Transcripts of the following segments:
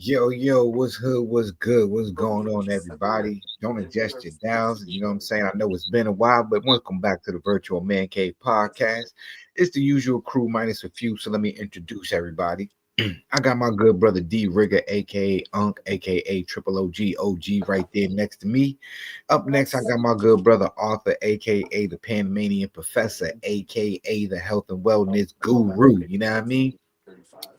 Yo, what's hood? What's good? What's going on, everybody? Don't adjust your dials. You know what I'm saying? I know it's been a while, but welcome back to the Virtual Man Cave podcast. It's the usual crew minus a few, so let me introduce everybody. I got my good brother D Rigger, aka Unk, aka Triple OG, right there next to me. Up next, I got my good brother Arthur, aka the Panamanian Professor, aka the Health and Wellness Guru. You know what I mean?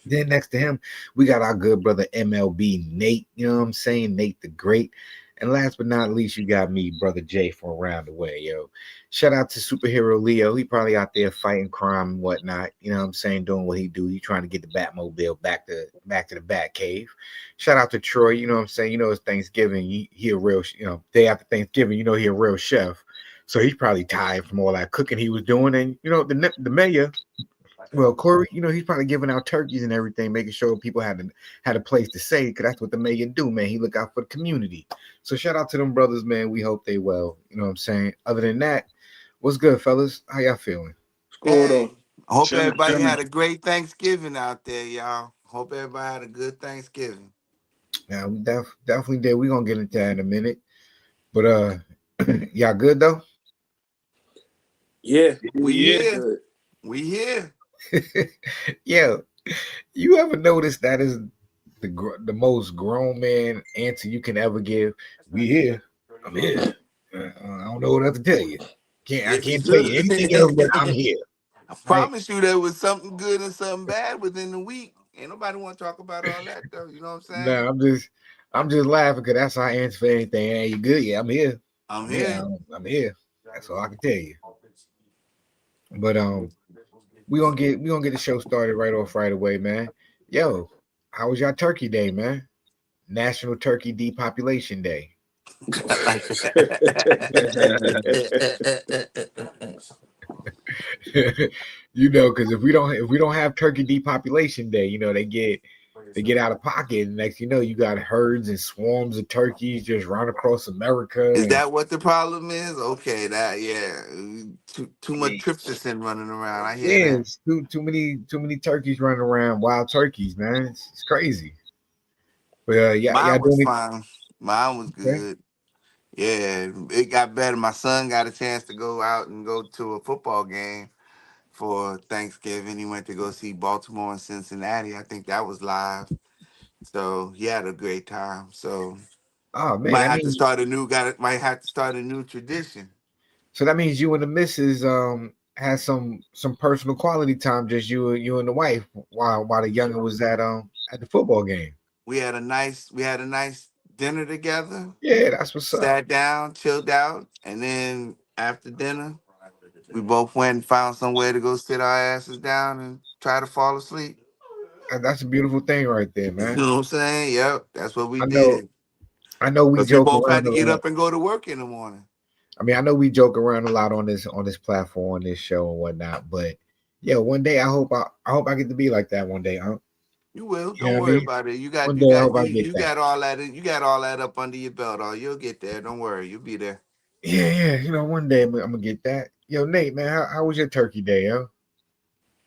Then next to him, we got our good brother MLB Nate. You know what I'm saying? Nate the Great. And last but not least, you got me, brother Jay, from around the way, yo. Shout out to superhero Leo. He probably out there fighting crime and whatnot. You know what I'm saying? Doing what he do. He trying to get the Batmobile back to the Bat Cave. Shout out to Troy. You know what I'm saying? You know it's Thanksgiving. He a real, day after Thanksgiving. You know he a real chef. So he's probably tired from all that cooking he was doing. And the mayor. Well, Corey, he's probably giving out turkeys and everything, making sure people had a place to say, because that's what the mayor do, man. He look out for the community. So shout out to them brothers, man. We hope they well. You know what I'm saying? Other than that, what's good, fellas? How y'all feeling? What's going Hey, on? I hope Chilling, everybody chilling. had a great Thanksgiving out there, y'all. Hope everybody had a good Thanksgiving. Now we definitely did. We're gonna get into that in a minute. But y'all good though? Yeah, We Yeah. here. good. We here. Yeah. You ever notice that is the most grown man answer you can ever give? We here. I'm here. I don't know what else to tell you. I It's can't tell true. you anything else but I'm here. I Right? promise you there was something good and something bad within the week. Ain't nobody want to talk about all that though. You know what I'm saying? No, I'm just laughing because that's how I answer for anything. Hey, you good? Yeah, I'm here. I'm I'm here. here. I'm here. That's all I can tell you. But we gonna get the show started right off right away, man. Yo, how was y'all Turkey Day, man? National Turkey Depopulation Day. I like that. Because if we don't have Turkey Depopulation Day, they get out of pocket. And next, you got herds and swarms of turkeys just run across America. Is And that what the problem is? Okay, that yeah. Too I much mean, tryptophan running around. I hear yeah, that. it's too many turkeys running around, wild turkeys, man. It's crazy. But yeah, Mine y'all was doing it? fine. Mine was Okay. good. Yeah, it got better. My son got a chance to go out and go to a football game for Thanksgiving. He went to go see Baltimore and Cincinnati. I think that was live. So he had a great time. So Oh we man, might that have to means start a new might have to start a new tradition. so that means you and the missus had some personal quality time, just you and the wife while the younger was at the football game. We had a nice dinner together. Yeah, that's what's up. Sat down, chilled out, and then after dinner, we both went and found somewhere to go sit our asses down and try to fall asleep. That's a beautiful thing right there, You man. know what I'm saying? Yep, that's what we I know did. I know we Because we joke both had around to a get lot. up and go to work in the morning. I mean, I know we joke around a lot on this platform, on this show and whatnot, but yeah, one day I hope I get to be like that one day. You will. You know Don't what I worry mean? about it. You One got you day I got hope I you get you that. got all that you got all that up under your belt. Oh, you'll get there. Don't worry. You'll be there. Yeah, one day I'm gonna get that. Yo, Nate, man, how was your turkey day, yo?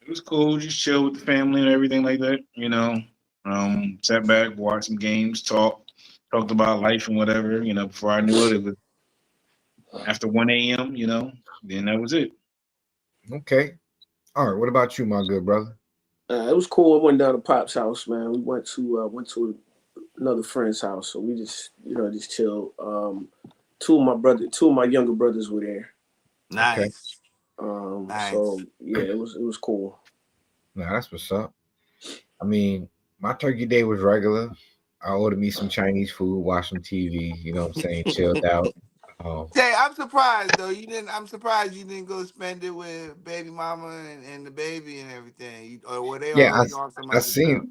It was cool. Just chill with the family and everything like that. Sat back, watched some games, talked about life and whatever. Before I knew it, it was after 1 a.m. Then that was it. Okay. All right. What about you, my good brother? It was cool. I went down to Pop's house, man. We went to another friend's house, so we just chilled. Two of my younger brothers were there. Okay. Nice. So Nice. yeah, it was cool. Nah, that's what's up. I mean, my turkey day was regular. I ordered me some Chinese food, watched some TV, you know what I'm saying, chilled out. Um, Jay, I'm surprised though. I'm surprised you didn't go spend it with baby mama and the baby and everything. Or were they yeah, already on some I other stuff?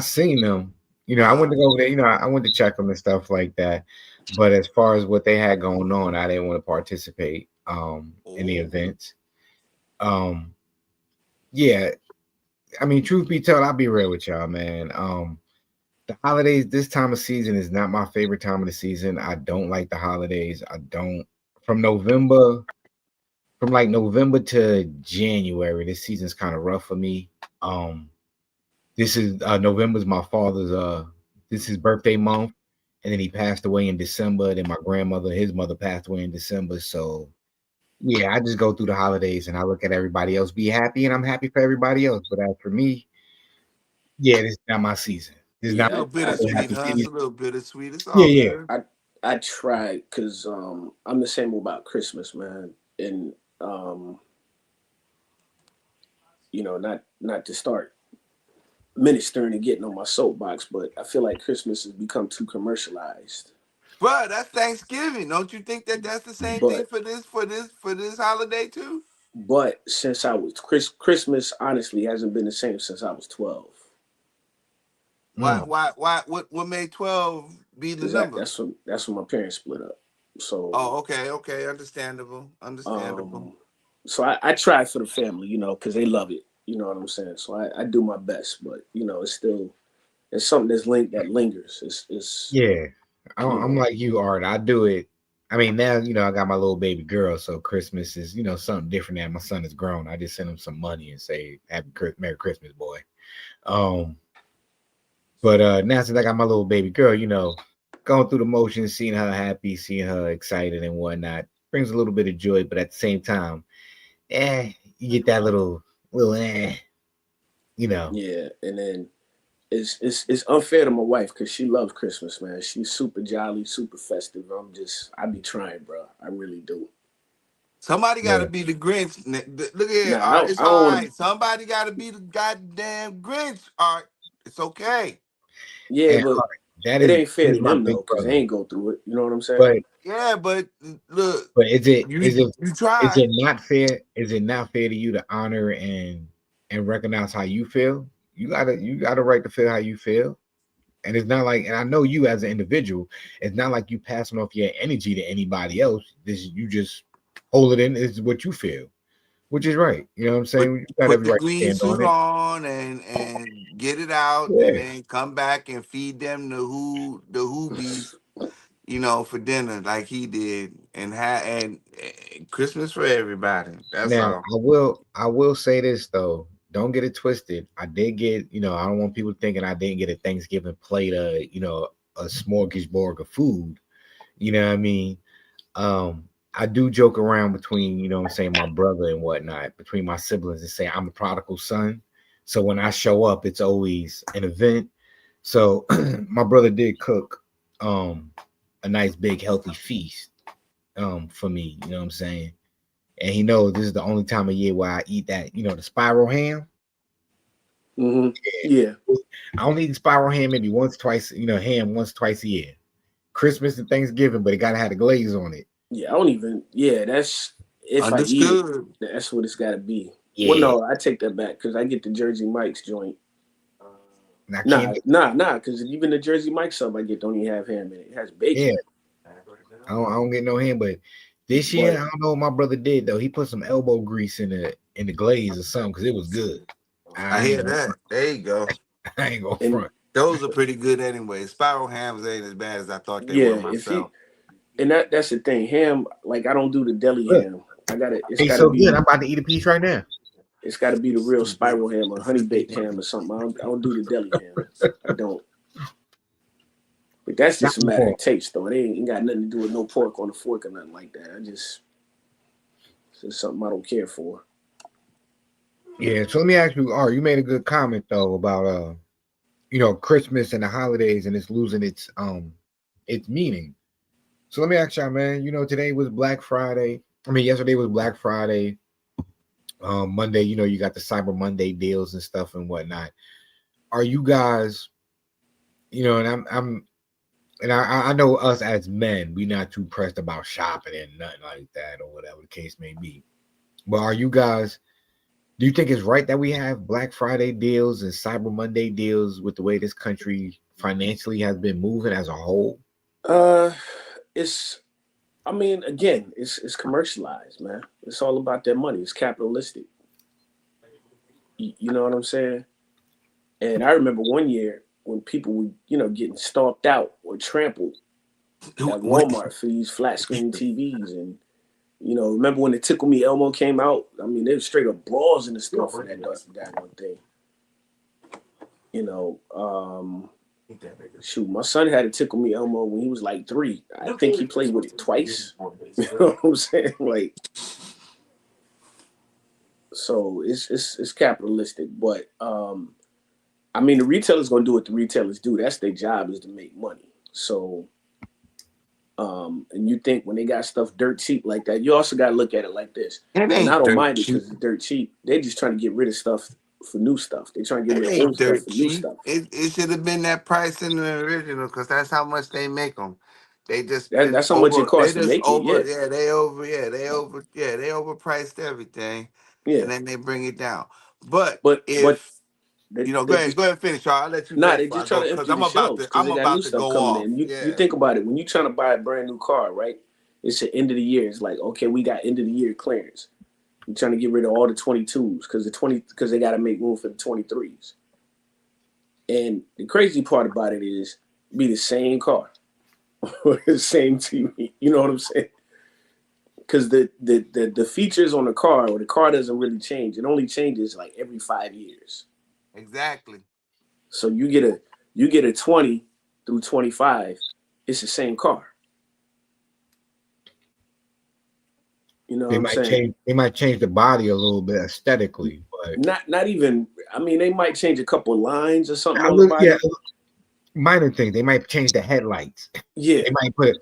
seen them. I went Uh to go over there, I went to check them and stuff like that. But as far as what they had going on, I didn't want to participate in the oh. events. Um, yeah, I mean, truth be told, I'll be real with y'all, man. The holidays this time of season is not my favorite time of the season. I don't like the holidays. I don't from November from like November to January. This season's kind of rough for me. Um this is November's my father's this is his birthday month, and then he passed away in December. Then my grandmother, his mother, passed away in December. So yeah, I just go through the holidays and I look at everybody else be happy, and I'm happy for everybody else. But as for me, yeah, this is not my season. This is Yeah, not a little my bittersweet, happy huh? It's season. a little bittersweet. It's Yeah, all yeah, good. I try because I'm the same about Christmas, man, and um, not to start ministering and getting on my soapbox, but I feel like Christmas has become too commercialized. But that's Thanksgiving. Don't you think that that's the same thing But for this holiday too? since I was Christmas, honestly, hasn't been the same since I was 12. Why mm, why why what made 12 be the Because number? that's when my parents split up. So Oh, okay, understandable, understandable. um, I try for the family, because they love it. You know what I'm saying? So I do my best, but it's something that lingers. It's yeah. you I'm know like you, Art. I do it. I mean, now I got my little baby girl, so Christmas is something different. Now my son is grown. I just send him some money and say Merry Christmas, boy. Um, but now since I got my little baby girl, going through the motions, seeing her happy, seeing her excited and whatnot, brings a little bit of joy. But at the same time, you get that little you know. yeah, and then it's unfair to my wife because she loves Christmas, man. She's super jolly, super festive. I be trying, bro. I really do. Somebody got to Yeah. be the Grinch. Look here, Nah, Art. It's I don't all want to. right. Somebody got to be the goddamn Grinch, Art. It's okay. Yeah, And but that it is ain't fair he's to my them big though, because they brother. ain't go through it. You know what I'm saying? But Yeah, but look, but is it you is it you is try. it not fair? Is it not fair to you to honor and recognize how you feel? You got a right to feel how you feel. And it's not like, and I know you as an individual, it's not like you passing off your energy to anybody else. This you just hold it in. Is what you feel, which is right. You know what I'm Put saying? You got put every the right to green stand suit on it. on and get it out, and Yeah. then come back and feed them the hoobies, for dinner like he did, and Christmas for everybody. That's Now all. I will say this though. Don't get it twisted. I did get, I don't want people thinking I didn't get a Thanksgiving plate of, a smorgasbord of food. You know what I mean? I do joke around between, what I'm saying, my brother and whatnot, between my siblings and say I'm a prodigal son. So when I show up, it's always an event. So my brother did cook a nice big healthy feast for me, you know what I'm saying? And he knows this is the only time of year where I eat that, the spiral ham. Hmm. Yeah, I only eat spiral ham maybe once, twice, ham once, twice a year. Christmas and Thanksgiving, but it gotta have the glaze on it. yeah. I don't even. Yeah, that's if I eat it. Understood. That's what it's got to be. Well, Yeah. no, I take that back because I get the Jersey Mike's joint. And I can't Nah. Because even the Jersey Mike's sub I get don't even have ham in it. It has yeah, bacon. I don't get no ham, but this year But I don't know what my brother did though. He put some elbow grease in the glaze or something because it was good. I I ain't hear gonna that. There you go. I ain't gonna and front. Those are pretty good anyway. Spiral hams ain't as bad as I thought they yeah, were if you myself. and that's the thing. Ham, like I don't do the deli Look, ham. I gotta. tastes so good. I'm about to eat a piece right now. It's got to be the real spiral ham or honey baked ham or something. I don't do the deli ham. I don't. But that's Not just a no matter more. of taste, though. It ain't got nothing to do with no pork on the fork or nothing like that. It's just something I don't care for. Yeah, so let me ask you, Art, you made a good comment though about Christmas and the holidays and it's losing its meaning. So let me ask y'all, man, today was Black Friday. I mean, yesterday was Black Friday. Monday, you got the Cyber Monday deals and stuff and whatnot. Are you guys, and I know us as men, we not too pressed about shopping and nothing like that or whatever the case may be. But are you guys? Do you think it's right that we have Black Friday deals and Cyber Monday deals with the way this country financially has been moving as a whole? Uh, it's. I mean, again, it's commercialized, man. It's all about that money. It's capitalistic. You know what I'm saying? And I remember one year when people were, getting stomped out or trampled at Walmart for these flat screen TVs. And, remember when the Tickle Me Elmo came out? I mean, there was straight up brawls in the store for that one thing. You know, um, Shoot, my son had a tickle me Elmo when he was like 3. I think he played with it twice. You know what I'm saying? Like, so it's capitalistic, but I mean the retailers gonna do what the retailers do. That's their job, is to make money. So and you think when they got stuff dirt cheap like that, you also got to look at it like this. It And I ain't don't dirt mind it cheap. because it's dirt cheap. They just trying to get rid of stuff for new stuff. They trying to get It rid of ain't old stuff dirt for new cheap. stuff. It should have been that price in the original because that's how much they make them. They just been That's how much it over. They costs to just make it. over. Yeah, Yeah, they over. Yeah, they over. Yeah, they overpriced everything, yeah. and then they bring it down. But But if they go they ahead. just Go ahead and finish, y'all. I'll let you nah. finish They before I just trying go to because empty the shelves because I'm they got new about to stuff go coming off. in. You Yeah. think about it when you trying to buy a brand new car, right? It's the end of the year. It's like, okay, we got end of the year clearance. We're trying to get rid of all the 22s because they got to make room for the 23s. And the crazy part about it is be the same car or the same TV. You know what I'm saying? Because the features on the car or the car doesn't really change. It only changes like every 5 years. Exactly. So you get a 20 through 25. It's the same car. You know what They I'm might saying? change. They might change the body a little bit aesthetically, but Not even. I mean, they might change a couple of lines or something I on the look. Yeah, body. minor things. They might change the headlights. Yeah. They might put.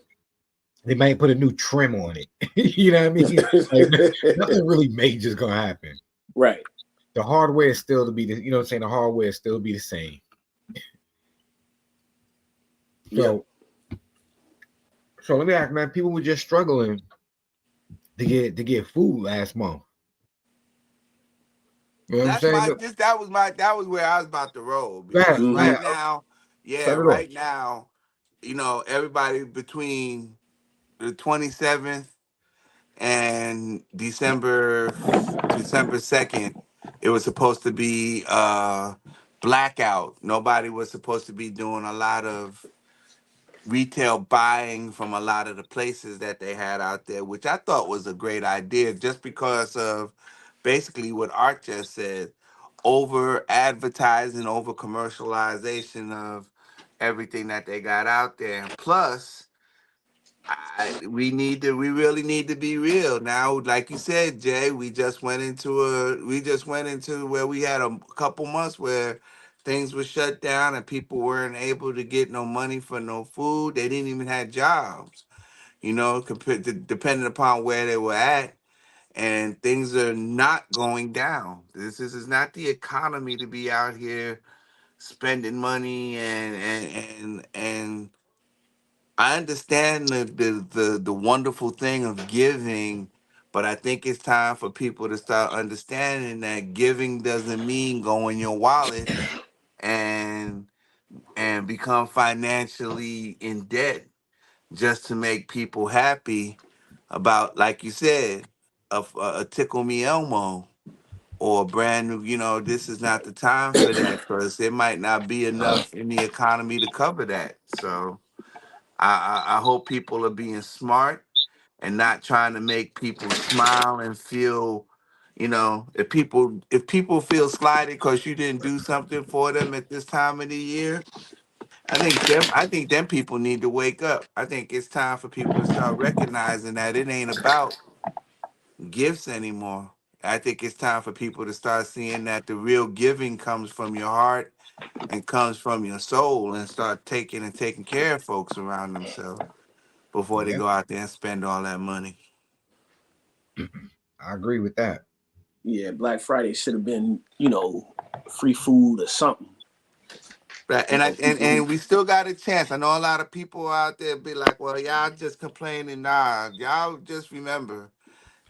They might put a new trim on it. You know what I mean? Like nothing really major is gonna happen. Right. The hardware is still to be the. You know what I'm saying? The hardware is still be the same. Yep. So let me ask, man. People were just struggling to get food last month. You know what I'm That's saying? my Look, this that was where I was about to roll go ahead, because go ahead. Mm-hmm. right now, yeah, Set it off. right now, everybody between the 27th and December 2nd, it was supposed to be blackout. Nobody was supposed to be doing a lot of retail buying from a lot of the places that they had out there, which I thought was a great idea just because of basically what Art just said, over advertising, over commercialization of everything that they got out there. And plus, we really need to be real now. Like you said, Jay, we just went into where we had a couple months where things were shut down and people weren't able to get no money for no food. They didn't even have jobs, compared to, depending upon where they were at. And things are not going down. This is not the economy to be out here spending money and I understand the wonderful thing of giving, but I think it's time for people to start understanding that giving doesn't mean go in your wallet and become financially in debt just to make people happy about, like you said, a tickle me Elmo or a brand new. This is not the time for that because there might not be enough in the economy to cover that. So. I hope people are being smart and not trying to make people smile and feel, if people feel slighted because you didn't do something for them at this time of the year, I think them people need to wake up. I think it's time for people to start recognizing that it ain't about gifts anymore. I think it's time for people to start seeing that the real giving comes from your heart and comes from your soul and start taking care of folks around themselves before they Yeah, go out there and spend all that money. I agree with that. Yeah. Black Friday should have been, free food or something. Right. And I So people. and we still got a chance. I know a lot of people out there be like, well, y'all just complaining. Nah, y'all just remember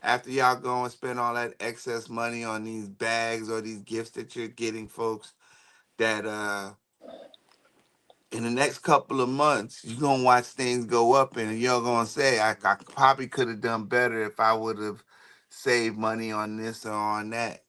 after y'all go and spend all that excess money on these bags or these gifts that you're getting folks, that in the next couple of months, you're gonna watch things go up and you're gonna say, I probably could have done better if I would have saved money on this or on that.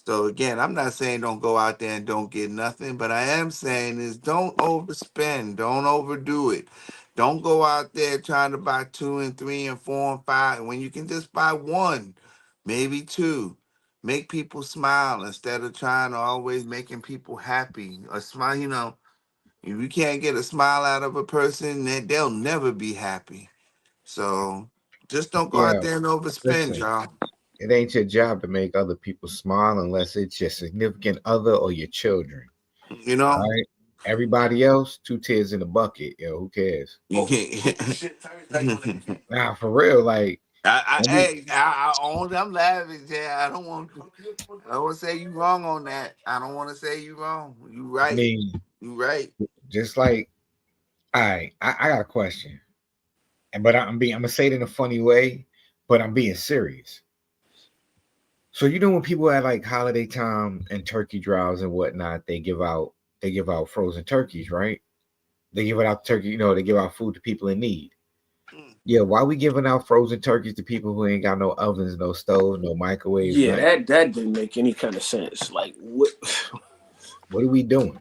So again, I'm not saying don't go out there and don't get nothing, but I am saying is don't overspend, don't overdo it. Don't go out there trying to buy two and three and four and five when you can just buy one, maybe two. Make people smile instead of trying to always making people happy or smile. If you can't get a smile out of a person, then they'll never be happy. So just don't go out Yeah, there and overspend, listen, y'all. it ain't your job to make other people smile unless it's your significant other or your children. You All know, right. Everybody else, two tears in the bucket. Yo, who cares? you can't. Nah, for real. Like, let me. I'm laughing, Jay. I don't want to say you wrong on that. I don't want to say you wrong. You I right. mean, You right. just like, all right. I got a question, but I'm gonna say it in a funny way, but I'm being serious. So you know when people at like holiday time and turkey drives and whatnot, they give out frozen turkeys, right? They give it out turkey, they give out food to people in need. Mm. Yeah, why we giving out frozen turkeys to people who ain't got no ovens, no stoves, no microwaves, Yeah, nothing? that didn't make any kind of sense. Like what? What are we doing?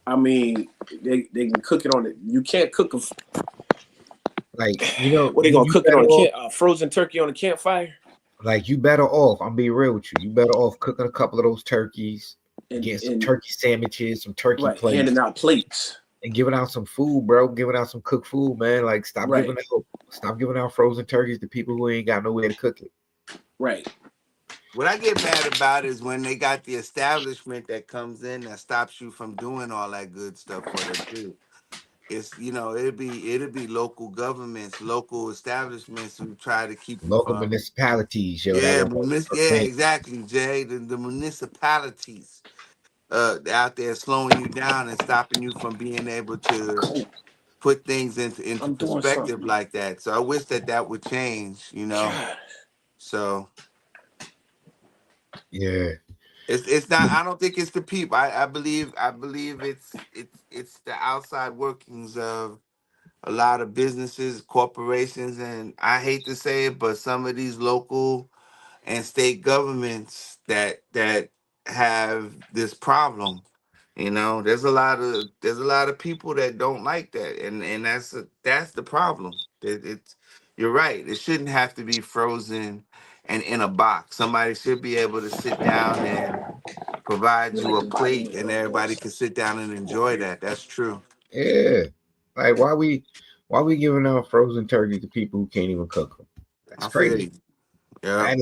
I mean, they can cook it on it. You can't cook a. Like, What they you, gonna you cook it better on a off. frozen turkey on a campfire Like you better off. I'm being real with you. You better off cooking a couple of those turkeys, getting some and turkey sandwiches, some turkey right handing plates, out plates. and giving out some food, bro. Giving out some cooked food, man. Like Right, stop giving out frozen turkeys to people who ain't got nowhere to cook it. right. What I get mad about is when they got the establishment that comes in that stops you from doing all that good stuff for them too. It's it'll be local governments, local establishments who try to keep you Local from. municipalities, yo, that Yeah, want to yeah, prevent exactly, Jay. The municipalities out there slowing you down and stopping you from being able to Cool. put things into I'm doing perspective something. like that. So I wish that would change. God. So yeah. it's not. I don't think it's the people. I believe it's the outside workings of a lot of businesses, corporations, and I hate to say it, but some of these local and state governments that have this problem. There's a lot of people that don't like that, and that's the problem. It's you're right. It shouldn't have to be frozen and in a box. Somebody should be able to sit down and provide You you like a the body plate, meat and on everybody this? can sit down and enjoy that. That's true. Yeah. Like why we giving out frozen turkey to people who can't even cook them? That's I feel crazy. you. Yeah.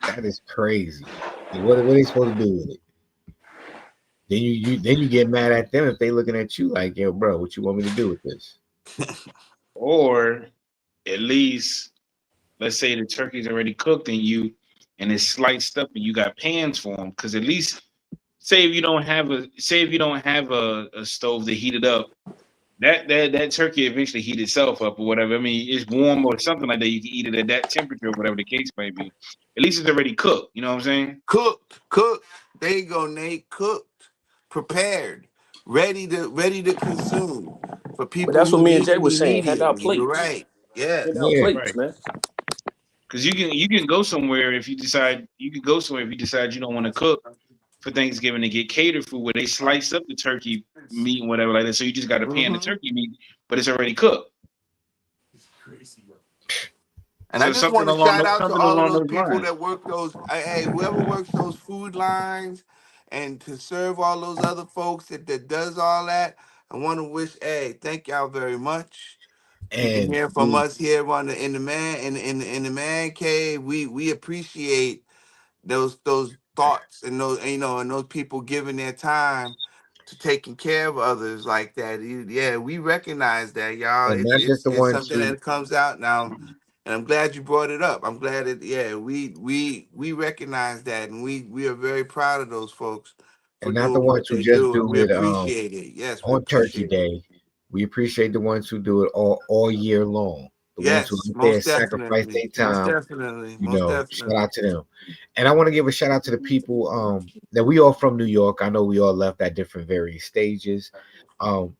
That is crazy. Like, what are they supposed to do with it? Then you get mad at them if they looking at you like, yo, bro, what you want me to do with this? Or at least, let's say the turkey's already cooked and it's sliced up and you got pans for them. Because at least say if you don't have a stove to heat it up, that turkey eventually heat itself up or whatever. I mean, it's warm or something like that. You can eat it at that temperature or whatever the case may be. At least it's already cooked. You know what I'm saying? Cooked. There you go, Nate. Cooked, prepared, ready to consume for But people that's what who me and need Jay it was saying. Hand out immediately. You're plates. right. Hand out Yes. Yeah. plates, Right. man. Because you can go somewhere if you decide you don't want to cook for Thanksgiving to get catered food where they slice up the turkey meat and whatever like that. So you just got to pan the Hmm. turkey meat, but it's already cooked. And I So just want to shout out to something all of along those those people lines. that work those. Hey, whoever works those food lines, and to serve all those other folks that does all that. I want to wish. Hey, thank y'all very much. You can And hear from we us here on the in the man in the man cave. We appreciate those thoughts and those people giving their time to taking care of others like that. Yeah, we recognize that, y'all. and It's not just it's the it's ones something who that comes out now, and I'm glad you brought it up. I'm glad that we recognize that, and we are very proud of those folks for and not the doing what ones who they just do, and do we it appreciate it. Yes, we on Turkey appreciate it. Day. We appreciate the ones who do it all year long. The ones who Yes, out there most sacrifice definitely, their most time. definitely, most Shout definitely. out to them. And I want to give a shout out to the people that we all from New York. I know we all left at different various stages. Um,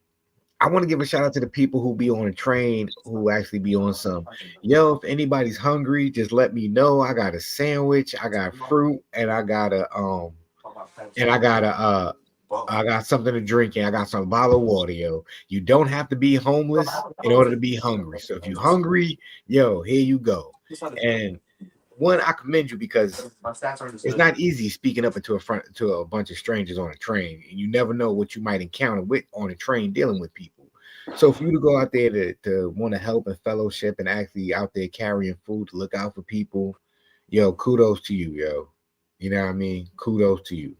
I want to give a shout out to the people who be on a train who actually be on some. Yo, if anybody's hungry, just let me know. I got a sandwich, I got fruit, and I got something to drink and I got some bottle of water, yo. You don't have to be homeless in order to be hungry. So if you're hungry, yo, here you go. And one, I commend you because it's not easy speaking up to a bunch of strangers on a train. You never know what you might encounter with on a train dealing with people. So for you to go out there to want to help and fellowship and actually out there carrying food to look out for people, yo, kudos to you, yo. You know what I mean? Kudos to you.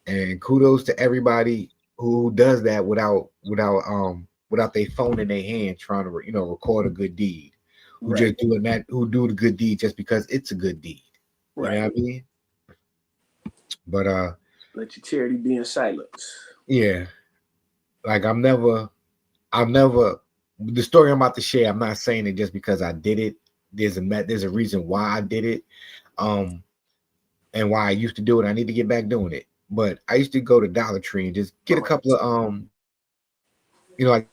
And kudos to everybody who does that without their phone in their hand trying to record a good deed. Who Right. just doing that? Who do the good deed just because it's a good deed? You know Right. what I mean? But Let your charity be in silence. yeah, like I've never. The story I'm about to share. I'm not saying it just because I did it. There's a reason why I did it. Um, and why I used to do it. I need to get back doing it. But I used to go to Dollar Tree and just get a couple of like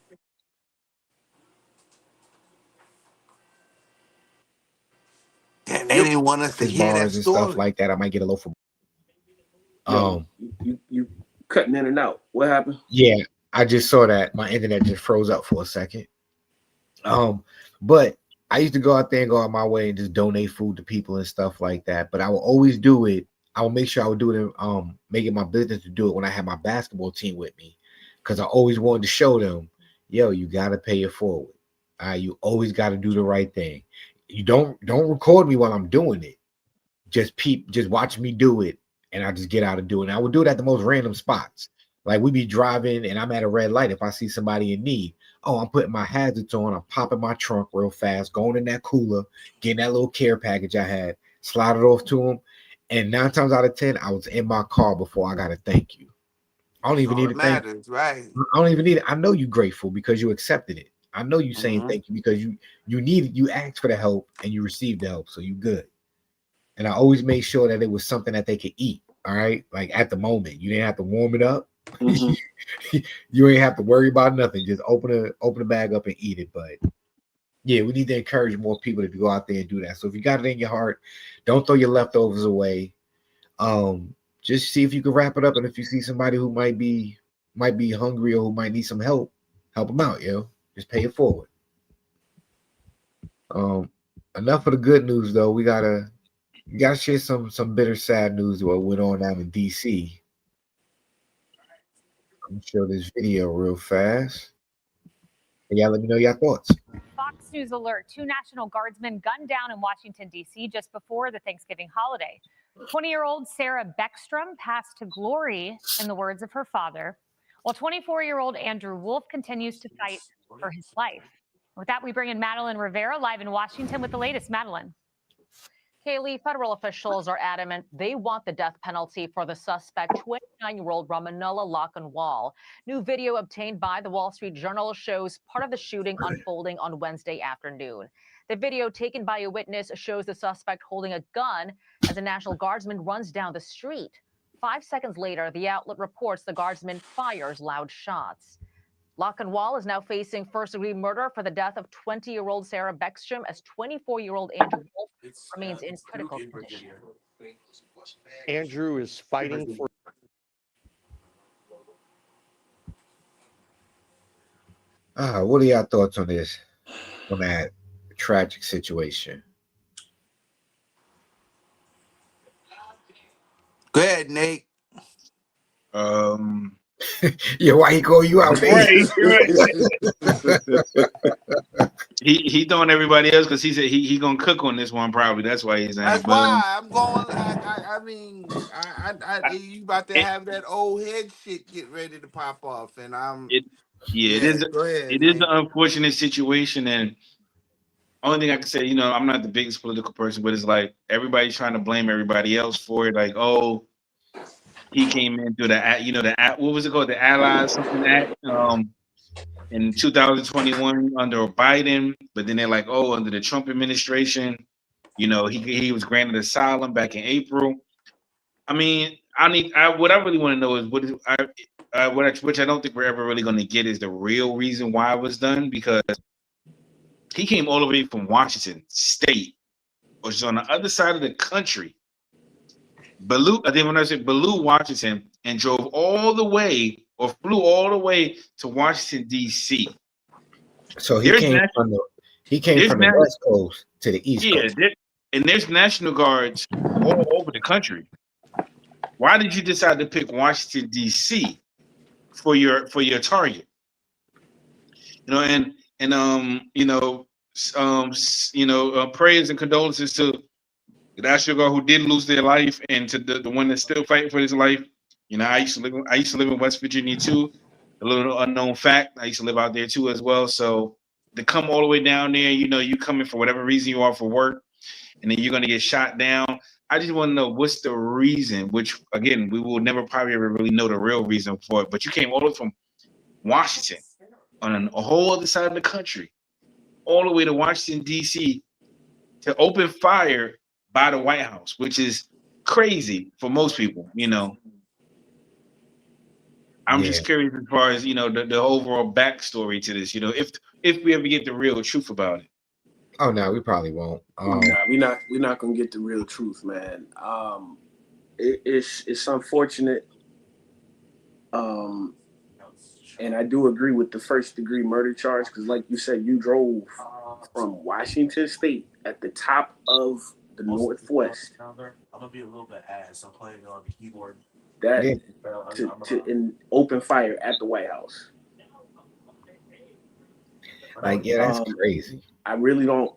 And they Yo, didn't want us to hear that bars and stuff story. like that. I might get a loaf of yo, you cutting in and out. What happened? yeah, I just saw that my internet just froze up for a second. But I used to go out there and go out my way and just donate food to people and stuff like that. But I will always do it. I will make sure I would do it make it my business to do it when I have my basketball team with me. Because I always wanted to show them, yo, you gotta pay it forward. You always gotta do the right thing. You don't record me while I'm doing it. Just watch me do it, and I just get out and do it. And I would do it at the most random spots. Like we be driving and I'm at a red light. If I see somebody in need, oh, I'm putting my hazards on, I'm popping my trunk real fast, going in that cooler, getting that little care package I had, slide it off to them. And 9 times out of 10, I was in my car before I got to thank you. I don't That's even all need that to thank matters, right? I don't even need it. I know you grateful because you accepted it. I know you saying Mm-hmm. thank you because you asked for the help and you received the help, so you good. And I always made sure that it was something that they could eat. All right, like at the moment, you didn't have to warm it up. Mm-hmm. You ain't have to worry about nothing. Just open the bag up and eat it. But yeah, we need to encourage more people to go out there and do that. So if you got it in your heart, don't throw your leftovers away. Just see if you can wrap it up, and if you see somebody who might be hungry or who might need some help them out. Just pay it forward. Um, enough of the good news though. We gotta share some bitter, sad news what went on down in DC. I'm gonna show this video real fast. And y'all let me know your thoughts. Fox News alert: 2 National Guardsmen gunned down in Washington, D.C. just before the Thanksgiving holiday. 20-year-old Sarah Beckstrom passed to glory, in the words of her father, while 24-year-old Andrew Wolf continues to fight for his life. With that, we bring in Madeline Rivera live in Washington with the latest. Madeline. Kaylee, federal officials are adamant they want the death penalty for the suspect, 29-year-old Ramanullah Lockenwall. New video obtained by the Wall Street Journal shows part of the shooting unfolding on Wednesday afternoon. The video taken by a witness shows the suspect holding a gun as a National Guardsman runs down the street. 5 seconds later, the outlet reports the Guardsman fires loud shots. Lockenwall is now facing first-degree murder for the death of 20-year-old Sarah Beckstrom, as 24-year-old Andrew Wolf remains in critical condition. Andrew is fighting for. What are y'all thoughts on that tragic situation? Go ahead, Nate. Yeah, why he call you out, Nate? He throwing everybody else because he said he gonna cook on this one probably. That's why he's saying. That's why I'm going. I mean, you about to have that old head shit get ready to pop off, and I'm. It Yeah, is. go ahead, It is Nate. an unfortunate situation, and only thing I can say, I'm not the biggest political person, but it's like everybody's trying to blame everybody else for it. Like, oh, he came in through what was it called, the Allies something Act, in 2021 under Biden, but then they're like, oh, under the Trump administration, he was granted asylum back in April. I mean, what I really want to know is which I don't think we're ever really going to get is the real reason why it was done, because he came all the way from Washington State, which is on the other side of the country. Belleau, Washington, and drove all the way or flew all the way to Washington, D.C. So he came from the West Coast to the East Coast. and there's National Guards all over the country. Why did you decide to pick Washington D.C. for your target? Prayers and condolences to the National Guard who did lose their life, and to the one that's still fighting for his life. I used to live in West Virginia too. A little unknown fact. I used to live out there too as well. So to come all the way down there, you coming for whatever reason you are for work, and then you're gonna get shot down. I just want to know what's the reason. Which again, we will never probably ever really know the real reason for it. But you came all the way from Washington on a whole other side of the country, all the way to Washington D.C. to open fire by the White House, which is crazy for most people. I'm Yeah. just curious as far as the overall backstory to this. If we ever get the real truth about it. Oh no, we probably won't. Nah, we're not gonna get the real truth, man. It's unfortunate. Um, and I do agree with the first degree murder charge because, like you said, you drove from Washington State at the top of the Northwest. I'm gonna be a little bit ass. I'm playing on the keyboard. That Yeah. to open fire at the White House. Like, yeah, that's crazy. I really don't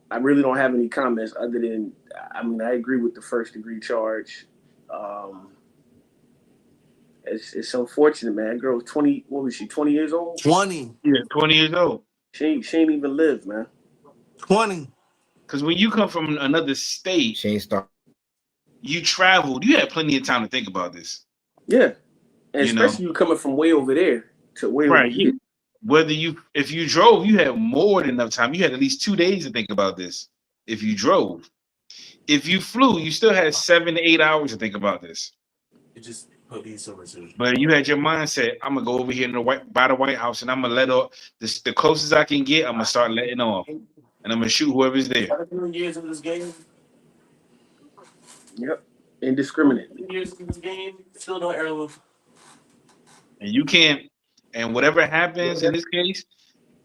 have any comments other than I agree with the first degree charge. It's unfortunate, man. Girl, 20. What was she? 20 years old. 20. Yeah, 20 years old. She ain't even lived, man. 20. Because when you come from another state, She ain't start. you traveled. You had plenty of time to think about this. Yeah, and especially you coming from way over there to way over here. If you drove, you had more than enough time. You had at least 2 days to think about this. If you drove, if you flew, you still had 7 to 8 hours to think about this. You just put these over to. But you had your mindset. I'm gonna go over here by the White House, and I'm gonna let off the closest I can get. I'm gonna start letting off, and I'm gonna shoot whoever's there. 7 years in this game. Yep, indiscriminate. Years in this game, still no heirloom. And you can't. And whatever happens in this case,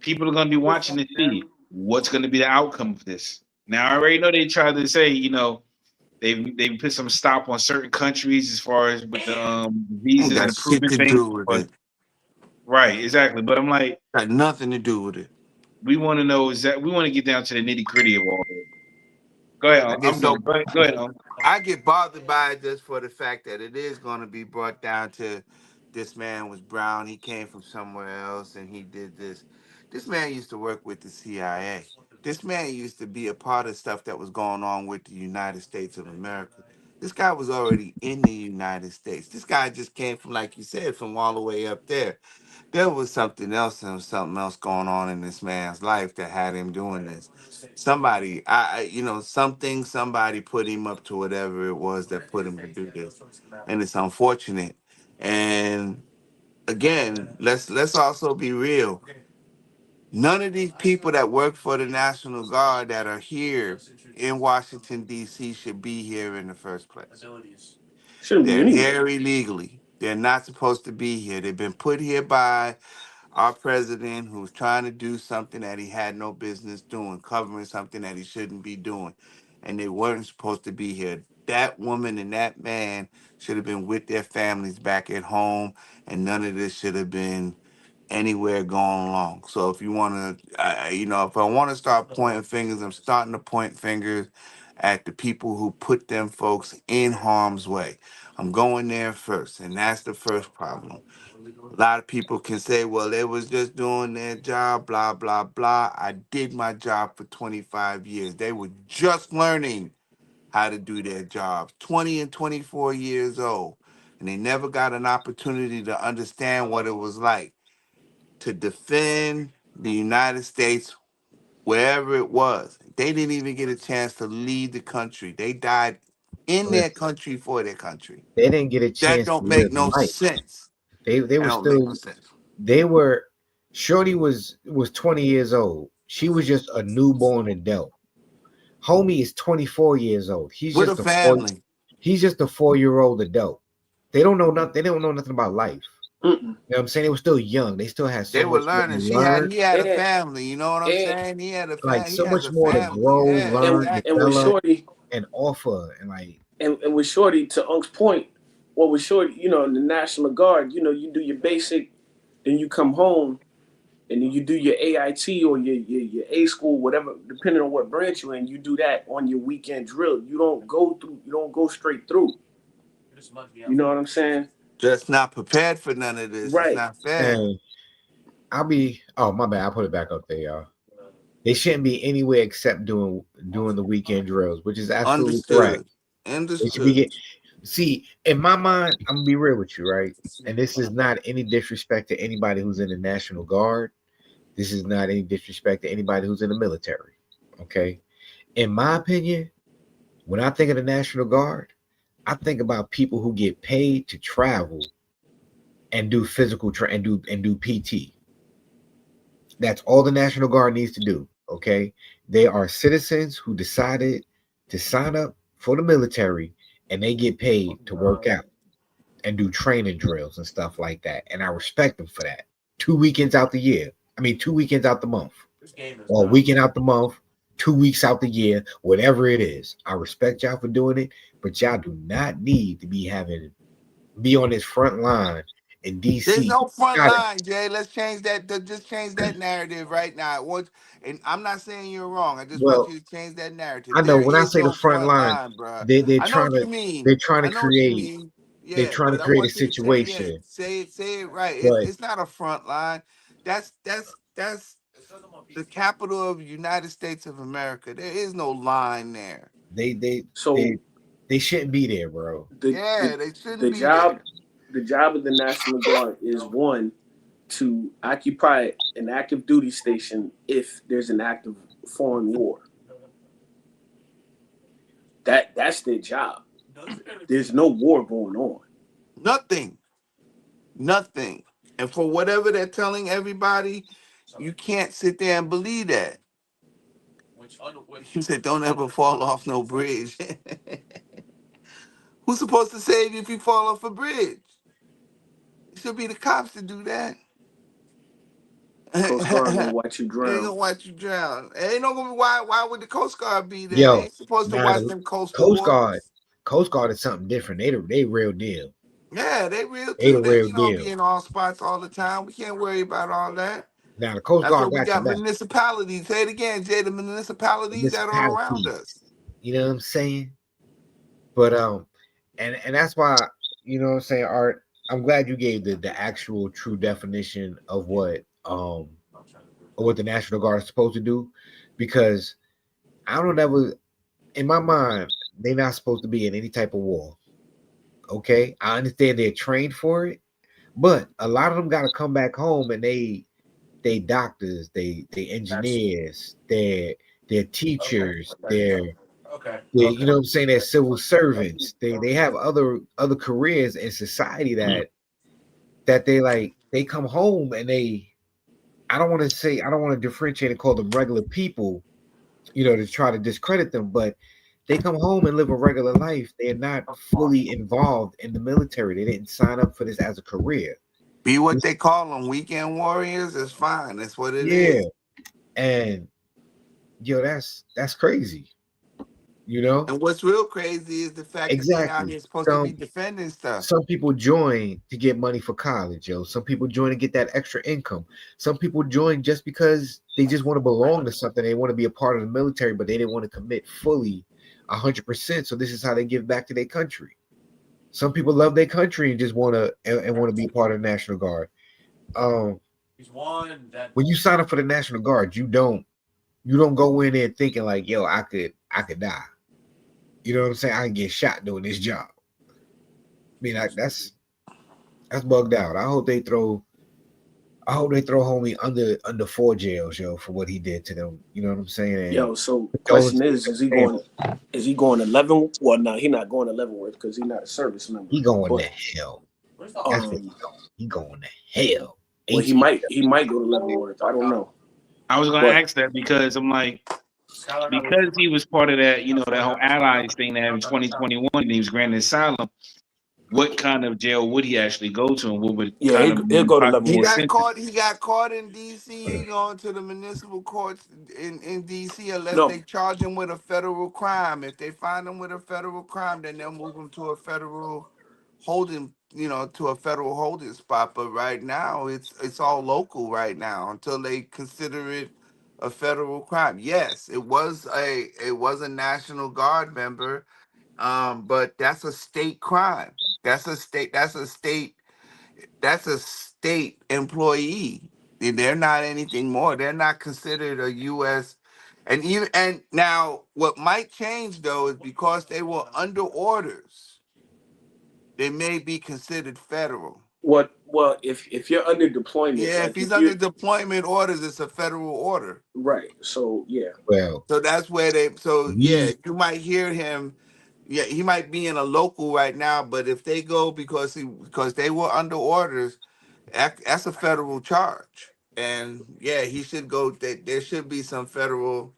people are gonna be watching to see what's gonna be the outcome of this. Now I already know they tried to say, they put some stop on certain countries as far as with the visas Got and shit approving to things. do with But, it. right, exactly. But I'm like, Got nothing to do with it. we want to know we want to get down to the nitty gritty of all this. Go ahead, I'm guess done. Go ahead. I get bothered by it just for the fact that it is going to be brought down to this man was brown. He came from somewhere else and he did this. This man used to work with the CIA. This man used to be a part of stuff that was going on with the United States of America. This guy was already in the United States. This guy just came from, like you said, from all the way up there. There was something else and something else going on in this man's life that had him doing this. Somebody, somebody put him up to whatever it was that put him to do this, and it's unfortunate. And again, let's also be real. None of these people that work for the National Guard that are here in Washington D.C. should be here in the first place. Shouldn't be They're anyway. here illegally. They're not supposed to be here. They've been put here by our president who's trying to do something that he had no business doing, covering something that he shouldn't be doing. And they weren't supposed to be here. That woman and that man should have been with their families back at home, and none of this should have been anywhere going along. So if you want to, if I want to start pointing fingers, I'm starting to point fingers at the people who put them folks in harm's way. I'm going there first, and that's the first problem. A lot of people can say, well, they was just doing their job, blah, blah, blah. I did my job for 25 years. They were just learning how to do their jobs, 20 and 24 years old. And they never got an opportunity to understand what it was like to defend the United States wherever it was. They didn't even get a chance to leave the country. They died in their Listen, country for their country. they didn't get a That chance to don't make live no life. sense. They That were don't make no still. sense. They were. Shorty was 20 years old. She was just a newborn adult. Homie is 24 years old. With a family. He's just a 4-year-old adult. They don't know nothing. They don't know nothing about life. You know what I'm saying? They were still young. They still had so They were much more to learning. learn. He had a And family. You know what I'm and saying? He had a Like family. He so has much a more to family. grow, Yeah, learn, and with exactly. develop. Shorty and offer and like And with Shorty, to Unc's point, well, with Shorty, you know, in the National Guard, you know, you do your basic, then you come home, and then you do your AIT or your A school, whatever, depending on what branch you're in. You do that on your weekend drill. You don't go straight through. You know what I'm saying? Just not prepared for none of this. It's Right. not fair. and I'll be oh my bad, I put it back up there, y'all. They shouldn't be anywhere except doing the weekend drills, which is absolutely correct. Understood. They should be Understood. get see in my mind, I'm gonna be real with you, right? And this is not any disrespect to anybody who's in the National Guard. This is not any disrespect to anybody who's in the military. Okay. In my opinion, when I think of the National Guard, I think about people who get paid to travel and do and do PT. That's all the National Guard needs to do. Okay. They are citizens who decided to sign up for the military and they get paid to work out and do training drills and stuff like that. And I respect them for that. 2 weekends out the year. I mean, 2 weekends out the month. Or a weekend out the month, 2 weeks out the year, whatever it is. I respect y'all for doing it, but y'all do not need to be on this front line in DC. There's no front line, Jay. Let's change that. Just change that narrative right now. And I'm not saying you're wrong. I just want you to change that narrative. I know There when I is say the no front line, bro. they're I know trying what to you mean. they're trying to I know what you create mean. they're Yeah, trying to but I create a want you to situation. say it right. But It's not a front line. That's the capital of the United States of America. There is no line there. So they shouldn't be there, bro. They shouldn't be job there. the job of the National Guard is one, to occupy an active duty station if there's an active foreign war. That's their job. There's no war going on. Nothing. And for whatever they're telling everybody, you can't sit there and believe that. You said don't ever fall off no bridge. Who's supposed to save you if you fall off a bridge? It should be the cops to do that. Coast Guard gonna watch you They ain't drown. gonna watch you drown. It ain't no gonna be why would the Coast Guard be there? They Yo, ain't supposed to nah, watch the them coastal Coast Guard, waters. Coast Guard is something different. They real deal. Yeah, they real They too. the They real ain't gonna deal. be in all spots all the time. We can't worry about all that. Now the Coast That's Guard what we got your got back. municipalities. Say it again, Jay. The municipalities that are around us. You know what I'm saying? But and that's why, you know what I'm saying, Art. I'm glad you gave the actual true definition of what the National Guard is supposed to do, because I don't ever in my mind they're not supposed to be in any type of war. Okay, I understand they're trained for it, but a lot of them got to come back home and they doctors, they engineers, they're teachers, they're you know what I'm saying, they're civil servants. They have other careers in society that they come home and I don't want to differentiate and call them regular people, you know, to try to discredit them, but they come home and live a regular life. They're not fully involved in the military. They didn't sign up for this as a career. Be what they call them, weekend warriors. It's fine. That's what it Yeah. is. And yo, that's crazy. You know? And what's real crazy is the fact that they out Exactly. here supposed to be defending stuff. Some people join to get money for college, yo. Some people join to get that extra income. Some people join just because they just want to belong to something. They want to be a part of the military, but they didn't want to commit fully 100%. So this is how they give back to their country. Some people love their country and just want to be part of the National Guard. When you sign up for the National Guard, you don't go in there thinking like, yo, I could die. You know what I'm saying? I can get shot doing this job. I mean, that's bugged out. I hope they throw homie under 4 jails, yo, for what he did to them. You know what I'm saying? And yo, so question is he going to Leavenworth? Well, no, he's not going to Leavenworth because he's not a service member. He going to hell. He going to hell. Well, he might go to Leavenworth. I don't know. I was gonna ask that because I'm like, because he was part of that, you know, that whole allies thing that happened in 2021 and he was granted asylum. what kind of jail would he actually go to, and what would Yeah, kind of he'll be go to level possible He one. got sentence? caught. He got caught in D.C. going to the municipal courts in D.C. unless No, they charge him with a federal crime. If they find him with a federal crime, then they'll move him to a federal holding, to a federal holding spot. But right now, it's all local right now until they consider it a federal crime. Yes, it was a National Guard member, but that's a state crime. That's a state employee. They're not anything more. They're not considered a U.S. And now what might change though is because they were under orders, they may be considered federal. what? Well, if you're under deployment, Yeah, if like he's if you under deployment orders, it's a federal order. right, so yeah, Well, So that's where they. So yeah, we you might hear him. Yeah, he might be in a local right now, but if they go because they were under orders, that's a federal charge. And yeah, he should go. There should be some federal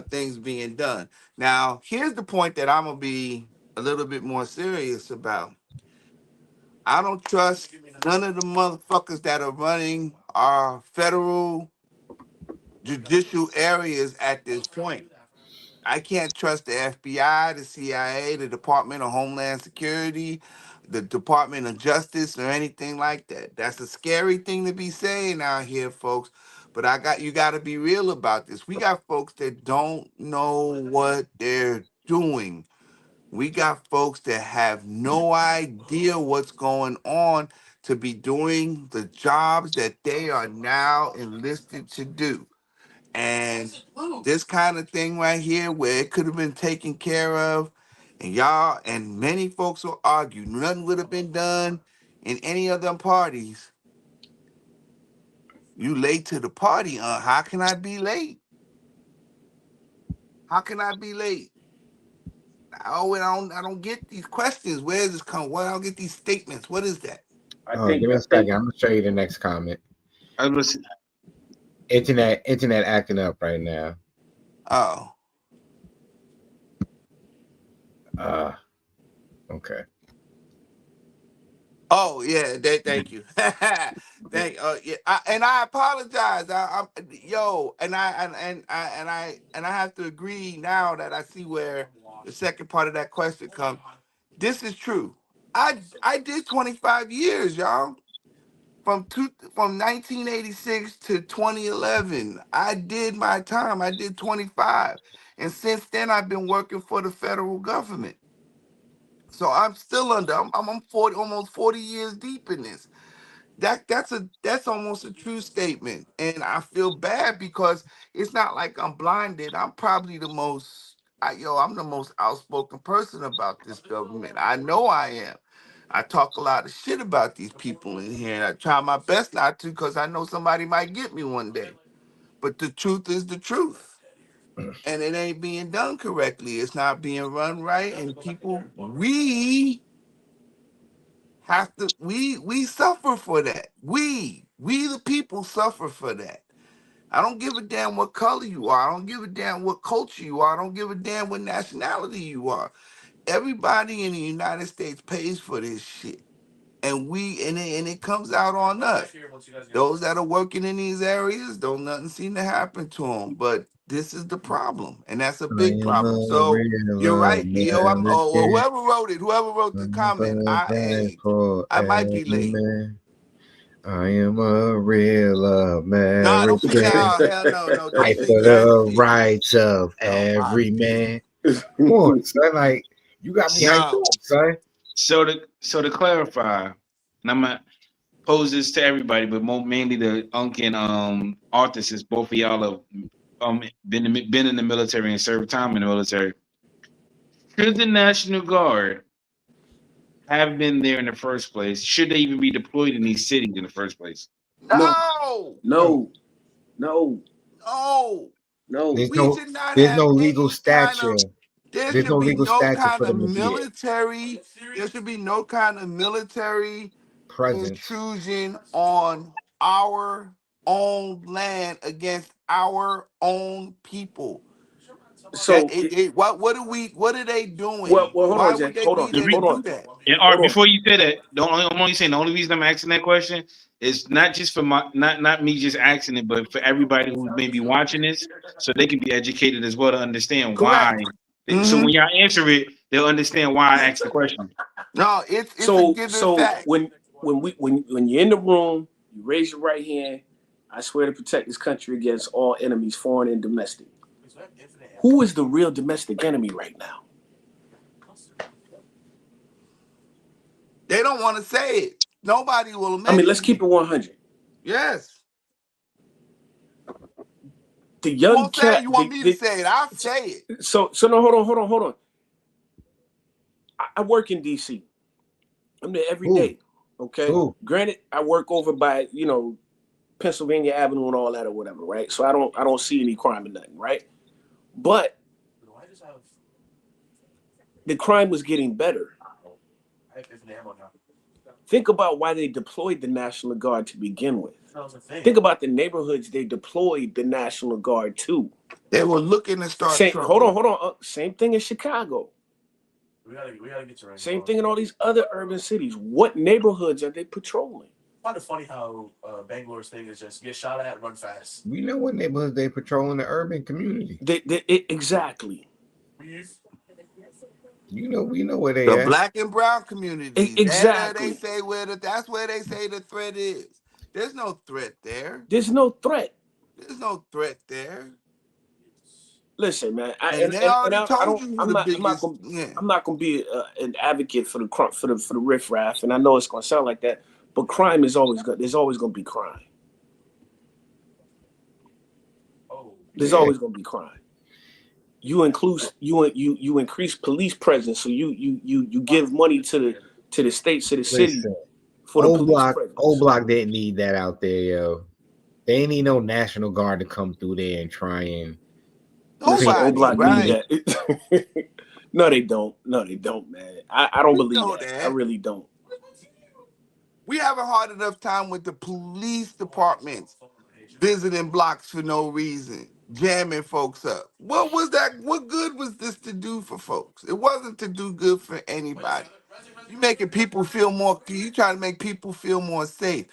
things being done. Now, here's the point that I'm gonna be a little bit more serious about. I don't trust none of the motherfuckers that are running our federal judicial areas at this point. I can't trust the FBI, the CIA, the Department of Homeland Security, the Department of Justice, or anything like that. That's a scary thing to be saying out here, folks. But you got to be real about this. We got folks that don't know what they're doing. We got folks that have no idea what's going on to be doing the jobs that they are now enlisted to do. And this kind of thing right here, where it could have been taken care of, and y'all and many folks will argue nothing would have been done in any of them parties. You late to the party, how can I be late? How can I be late? I don't get these questions. Where does this come? Why I don't get these statements? What is that? I oh, think give me I a think second. I'm gonna show you the next comment. I was Internet acting up right now. Oh, Uh okay. oh yeah. Thank you. Yeah. And I apologize. And I have to agree now that I see where the second part of that question comes. This is true. I did 25 years, y'all. From 1986 to 2011, I did my time. I did 25, and since then I've been working for the federal government. So I'm still under. I'm 40, almost 40 years deep in this. That's almost a true statement, and I feel bad because it's not like I'm blinded. I'm probably I'm the most outspoken person about this government. I know I am. I talk a lot of shit about these people in here, and I try my best not to because I know somebody might get me one day. But the truth is the truth, and it ain't being done correctly. It's not being run right, and we have to we suffer for that. We the people suffer for that. I don't give a damn what color you are. I don't give a damn what culture you are. I don't give a damn what nationality you are. Everybody in the United States pays for this shit. And it comes out on us. Those that are working in these areas, don't nothing seem to happen to them. But this is the problem, and that's a I big am problem. a So you're real right, Leo. American. Whoever wrote the I'm comment, gonna fight for I might every be late. man. I am a real Nah, don't be American. hell no, don't Fight sing for that the shit. rights of Oh my every goodness. man. Come on, son. Like you got me hyped No. up, son. so to clarify, and I'm gonna pose this to everybody, but mainly the Unk and Arthur, since both of y'all have been in the military and served time in the military. Should the National Guard have been there in the first place? Should they even be deployed in these cities in the first place? no, No. no, no, No. no. There's We no should not there's have no legal any kind stature. of there There's no should be legal no stature kind for of them to be there. military there should be no kind of military Presence. intrusion on our own land against our own people. So, what are they doing? well, hold Why on, would Jack. they Hold be on. The there to re- Hold on. do that? and Hold Art, on. before you say that, I'm only saying the only reason I'm asking that question is not just for not me just asking it, but for everybody who may be watching this, so they can be educated as well to understand why. Correct. So Hmm. when y'all answer it, they'll understand why I asked the question. No, it's a So, given fact. when you're in the room, you raise your right hand. I swear to protect this country against all enemies, foreign and domestic. Who is the real domestic enemy right now? They don't want to say it. Nobody will I admit mean, it let's to keep you. it 100. Yes. The You young won't say it. cat. You want me to say it. I'll say it. So no, hold on. I work in D.C. I'm there every Who? day. Okay. Who? Granted, I work over by Pennsylvania Avenue and all that or whatever, right? So I don't see any crime or nothing, right? But the crime was getting better. Think about why they deployed the National Guard to begin with. Think about the neighborhoods they deployed the National Guard to. They were looking to start Same, hold trouble. on. Same thing in Chicago. We gotta get your Same thing in all these other urban cities. What neighborhoods are they patrolling? I find it funny how Bangalore's thing is just get shot at, run fast. We know what neighborhoods they patrol in the urban community. Exactly. We know where they The at. black and brown communities. They Exactly. say that's where they say the threat is. There's no threat there. There's no threat. There's no threat there. Listen, man. And they already I told don't. you who the biggest. I'm not gonna be an advocate for the riffraff, and I know it's gonna sound like that, but crime is always good. There's always gonna be crime. There's always gonna be crime. You increase police presence, so you give money to the states, to the city Listen, for the old police block, presence. old block didn't need that out there, yo. They ain't need no National Guard to come through there and try and Listen, old Nobody, block need right? that. No, they don't. No, they don't, man. I don't We believe know that. I that. really don't. We have a hard enough time with the police departments visiting blocks for no reason, jamming folks up. What was that? What good was this to do for folks? It wasn't to do good for anybody. You making people feel more. You trying to make people feel more safe.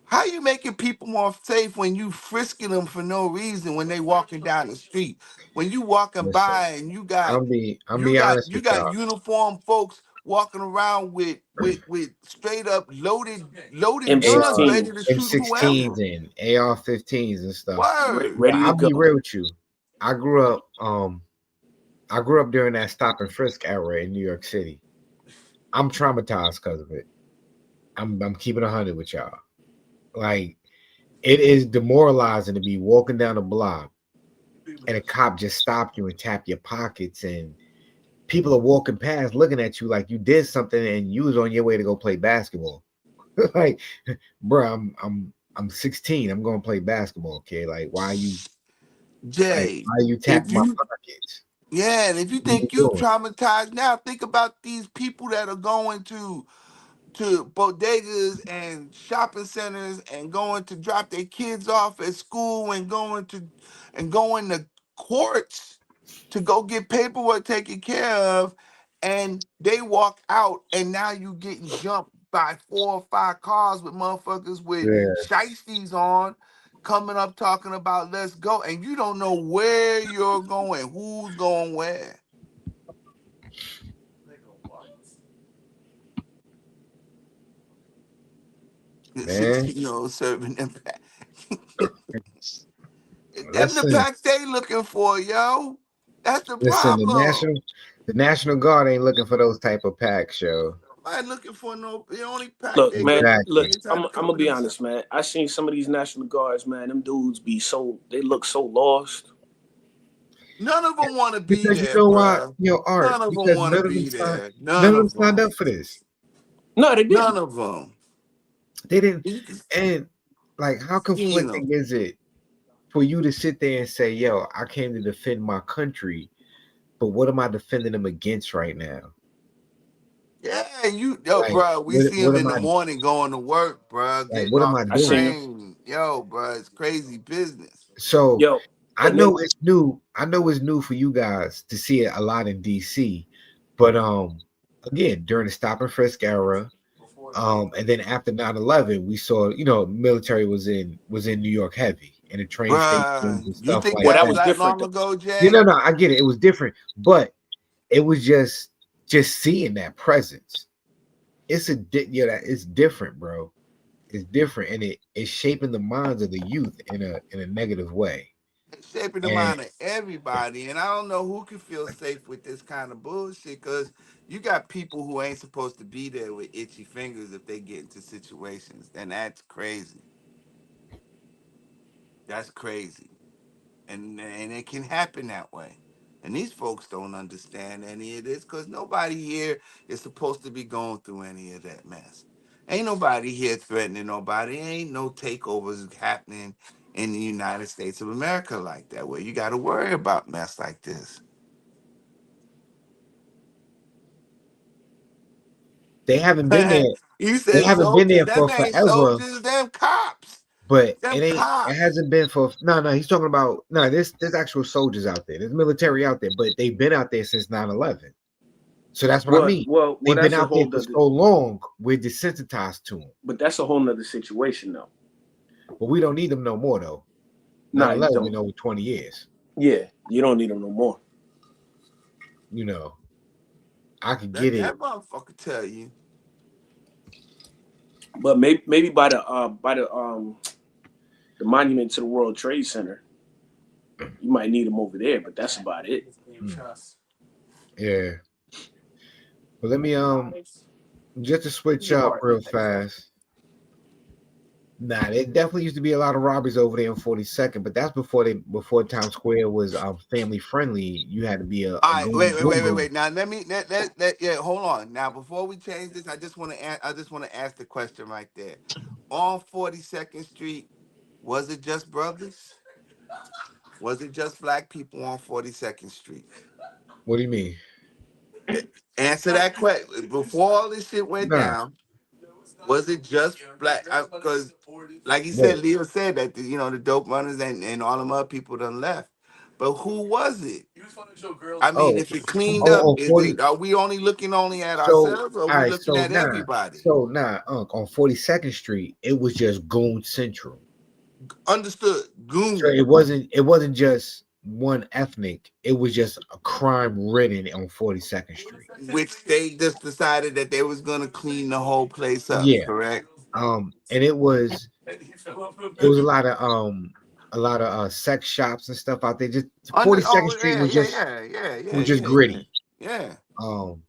How you making people more safe when you frisking them for no reason when they walking down the street? When you walking listen. by and I'm be honest you with got y'all. uniformed folks walking around with straight up loaded guns AR, ready M16 to shoot M16s whoever. and AR-15s and stuff. Word. But ready to I'll be go. real with you. I grew up during that stop and frisk era in New York City. I'm traumatized because of it. I'm keeping 100 with y'all. Like, it is demoralizing to be walking down the block and a cop just stopped you and tap your pockets, and people are walking past looking at you like you did something and you was on your way to go play basketball. Like, bro, I'm 16. I'm going to play basketball. Okay, like Jay, why you if tapping my you pockets? yeah, and if you What you think you doing? traumatized now, think about these people that are going to bodegas and shopping centers and going to drop their kids off at school and going to courts to go get paperwork taken care of, and they walk out and now you getting jumped by 4 or 5 cars with motherfuckers with Yeah, shiesties on coming up talking about let's go, and you don't know where you're going, who's going where. The man. 16-year-old serving them back. Them the Listen, packs they looking for, yo. That's the listen. problem. The National Guard ain't looking for those type of packs, yo. Nobody looking for no. The only pack Look, they man. looking for. Exactly. They I'm trying to gonna cover be themselves. honest, man. I seen some of these National Guards, man. Them dudes they look so lost. None of them want to be Because you there, know why, bruh. Art? None of them Because want to be there. none None of them of signed them. up for this. No, they None didn't. of them. They didn't. You can And like, how see them. conflicting is it for you to sit there and say, "Yo, I came to defend my country," but what am I defending them against right now? Yeah, yo, Like, bro. We see what them am in the I morning going to work, bro. like? Getting What am off I the I seen doing? them. train, yo, bro. It's crazy business. So Yo, I And then know it's new. I know it's new for you guys to see it a lot in DC, but again during the stop and frisk era, and then after 9/11, we saw military was in New York heavy in the train stations Bruh, and you stuff think like well, that that was was that. that different long though. ago, Yeah, Jay? no, I get it. It was different, but it was just seeing that presence. It's different, bro. It's different, and it's shaping the minds of the youth in a negative way. It's shaping the And mind of everybody, and I don't know who can feel safe with this kind of bullshit. Because you got people who ain't supposed to be there with itchy fingers if they get into situations, and that's crazy. That's crazy. And it can happen that way. And these folks don't understand any of this because nobody here is supposed to be going through any of that mess. Ain't nobody here threatening nobody. Ain't no takeovers happening in the United States of America like that, where you got to worry about mess like this. they haven't been there. You They said haven't been soldiers. there Them for ain't forever, soldiers. Them cops. but Them it cops. hasn't been for no. He's talking about no. There's actual soldiers out there. There's military out there, but they've been out there since 9/11. So that's what I Well, mean. well, well, They've been that's a out there whole for nother. so long. We're desensitized to them, But that's a whole nother situation though. but we don't need them no more though. Nah, you 9/11 don't. been over 20 years. Yeah, you don't need them no more. You know, I could That get it. that motherfucker tell you. But maybe by the monument to the World Trade Center, you might need them over there. But that's about it. Mm, yeah, but let me just to switch up real fast. Nah, there definitely used to be a lot of robberies over there in 42nd, but that's before Times Square was family friendly. You had to be a All right, goon boom boom. wait. Now let me yeah. Hold on. Now before we change this, I just want to ask the question right there. On 42nd Street, was it just brothers? Was it just black people on 42nd Street? What do you mean? Answer that question. Before all this shit went Nah, down, was it just black? Because, like he said, wait. Leo said that the dope runners and all them other people done left. But who was it? I mean, Oh, if it cleaned up, on 40. are we only looking only at So ourselves, or are all we right, looking at everybody? on 42nd Street, it was just Goon Central. Understood. So Goon. it wasn't just one ethnic. It was just a crime ridden on 42nd Street. Which they just decided that they was gonna clean the whole place up, Yeah. correct? And it was a lot of sex shops and stuff out there. Just 42nd Oh Street yeah, was yeah, just yeah, yeah, yeah, was just yeah, yeah, gritty. yeah. Um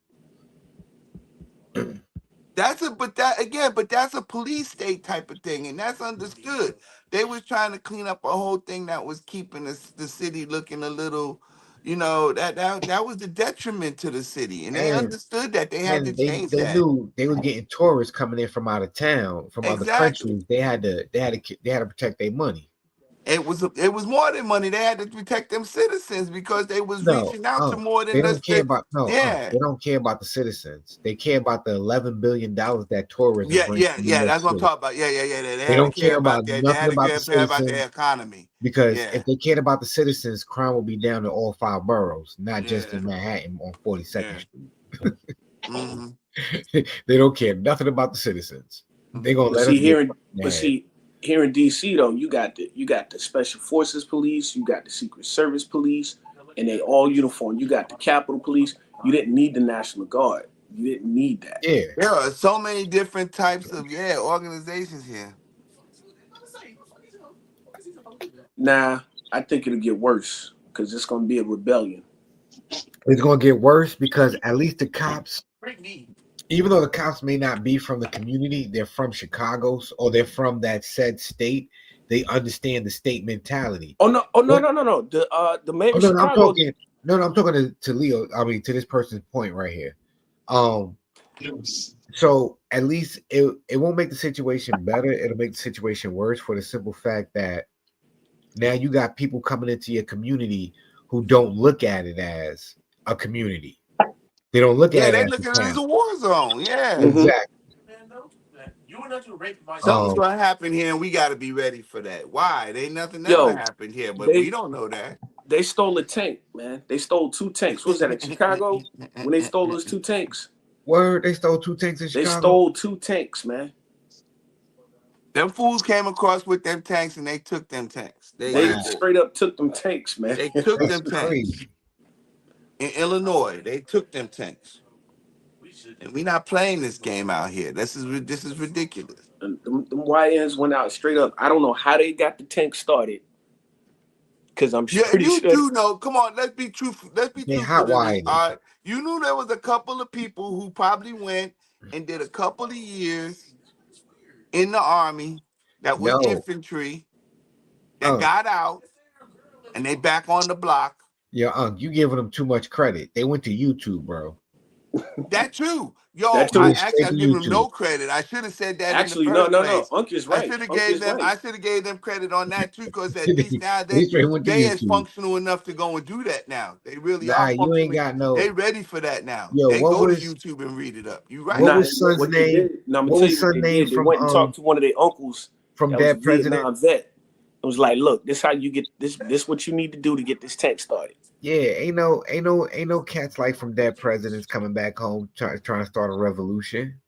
But that's a police state type of thing, and that's understood. They was trying to clean up a whole thing that was keeping the city looking a little, that was the detriment to the city, and they and understood that they had to and they change they that. knew they was getting tourists coming in from out of town, from other Exactly. countries. They had to protect their money. It was more than money. They had to protect them citizens because they was No, reaching out to more they than don't just care the about no, yeah. they don't care about the citizens. They care about the $11 billion that tourism Yeah, brings yeah, to New yeah. York That's what I'm City. talking about. Yeah, yeah, yeah. They They had to don't care care about about that. They nothing had to about the care about their citizens economy. because Yeah, if they cared about the citizens, crime would be down in all five boroughs, not just yeah, in Manhattan on 42nd yeah. Street. Mm-hmm. They don't care nothing about the citizens. They're gonna But let see us get here in but ahead. see here in DC though, you got the Special Forces Police, you got the Secret Service Police, and they all uniform. You got the Capitol Police. You didn't need the National Guard. You didn't need that. Yeah, There are so many different types of organizations here. Nah, I think it'll get worse because it's gonna be a rebellion. it's gonna get worse because at least the cops, even though the cops may not be from the community, they're from Chicago or they're from that said state. They understand the state mentality. Oh no! Oh no! What? No! No! No! The mayor Oh of no, no, I'm Chicago. talking. No, no, I'm talking to Leo. I mean, to this person's point right here. Um, so at least it won't make the situation better. It'll make the situation worse for the simple fact that now you got people coming into your community who don't look at it as a community. They don't look Yeah, at it they as looking a at it as town. a war zone. Yeah. Hmm. Exactly. You were not to rape my Something's Um, gonna happen here, and we got to be ready for that. Why? Ain't nothing never Yo, happened here, but we they don't know that. they stole a tank, man. They stole 2 tanks. What was that in Chicago when they stole those 2 tanks? word, they stole 2 tanks in They Chicago. stole 2 tanks, man. Them fools came across with them tanks, and they took them tanks. They Wow, straight up took them tanks, man. They took that's them tanks crazy. in Illinois. They took them tanks, We should. and we not playing this game out here. This is ridiculous. And them YNs went out straight up. I don't know how they got the tank started, because I'm Yeah, pretty you sure. do know. Come on, let's be truthful. Let's be They truthful hot to this. wired it. All right, you knew there was a couple of people who probably went and did a couple of years in the army that was No, infantry that Unc, got out and they back on the block. yo, Unc, you giving them too much credit. They went to YouTube, bro. That too. Yo, That They I went too. actually straight I to give them YouTube. no credit. I should have said that in the Actually, no, first no, no. place. Unc is right. Unc is right. I should have gave them credit on that too, because at least now They straight went to they is YouTube. functional enough to go and do that now. They really are Nah, you ain't functionally. got They no. ready for that now. Yo, They go to YouTube and read it up. You right. what Nah, was son's what they name? did, no, I'm gonna What tell you was what they son's name did. They went and talked to one of their uncles from that was a that president? Vietnam vet. It was like, look, this how you get this. This what you need to do to get this tank started. Yeah, ain't no cats like from dead presidents coming back home trying to start a revolution.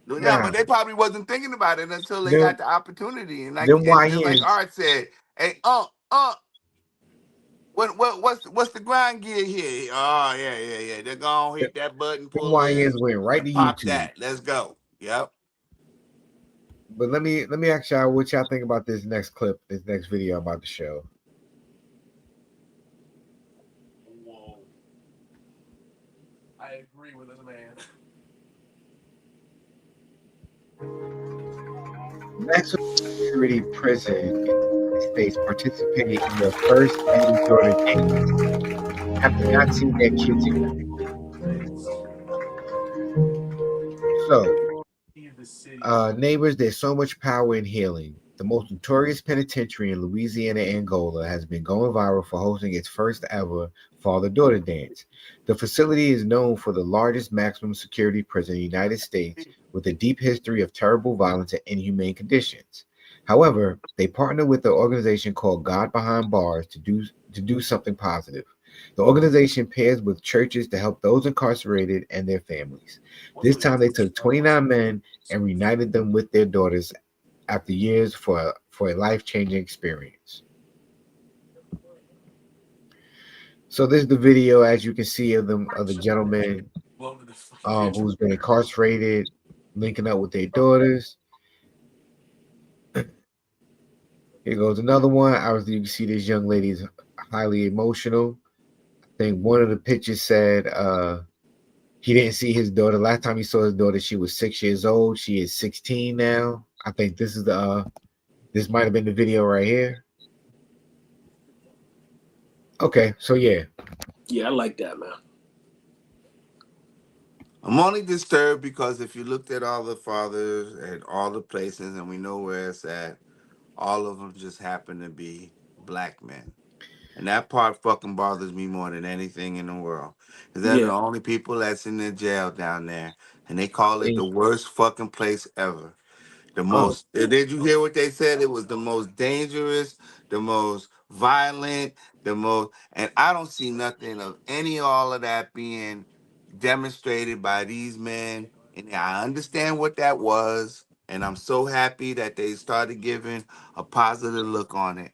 Yeah, Nah, but they probably wasn't thinking about it until they got them the opportunity. And them just like YNs, Art said, hey, what's the grind gear here? Oh yeah. They're gonna hit that button, them pull YNs in, went right and to pop YouTube. that. Let's go. Yep. But let me ask y'all what y'all think about this next clip, this next video about the show. Whoa. I agree with this man. Maximum security prison in the United States participated in their first baby daughter dance after not seeing their kids in years. So, neighbors, there's so much power in healing. The most notorious penitentiary in Louisiana, Angola, has been going viral for hosting its first ever father-daughter dance. The facility is known for the largest maximum security prison in the United States, with a deep history of terrible violence and inhumane conditions. However, they partner with an organization called God Behind Bars to do something positive. The organization pairs with churches to help those incarcerated and their families. This time they took 29 men and reunited them with their daughters after years for a life-changing experience. So this is the video, as you can see, of the gentleman who's been incarcerated, linking up with their daughters. Here goes another one. Obviously, you can see this young lady is highly emotional. I think one of the pictures said he didn't see his daughter. Last time he saw his daughter, she was 6 years old. She is 16 now. I think this is this might have been the video right here. Okay, so yeah. Yeah, I like that, man. I'm only disturbed because if you looked at all the fathers and all the places, and we know where it's at, all of them just happen to be black men. And that part fucking bothers me more than anything in the world. Because they're the Yeah, only people that's in the jail down there. And they call it Hey, the worst fucking place ever. The oh, most, did you hear what they said? It was the most dangerous, the most violent, the most, and I don't see nothing of any all of that being demonstrated by these men. And I understand what that was. And I'm so happy that they started giving a positive look on it.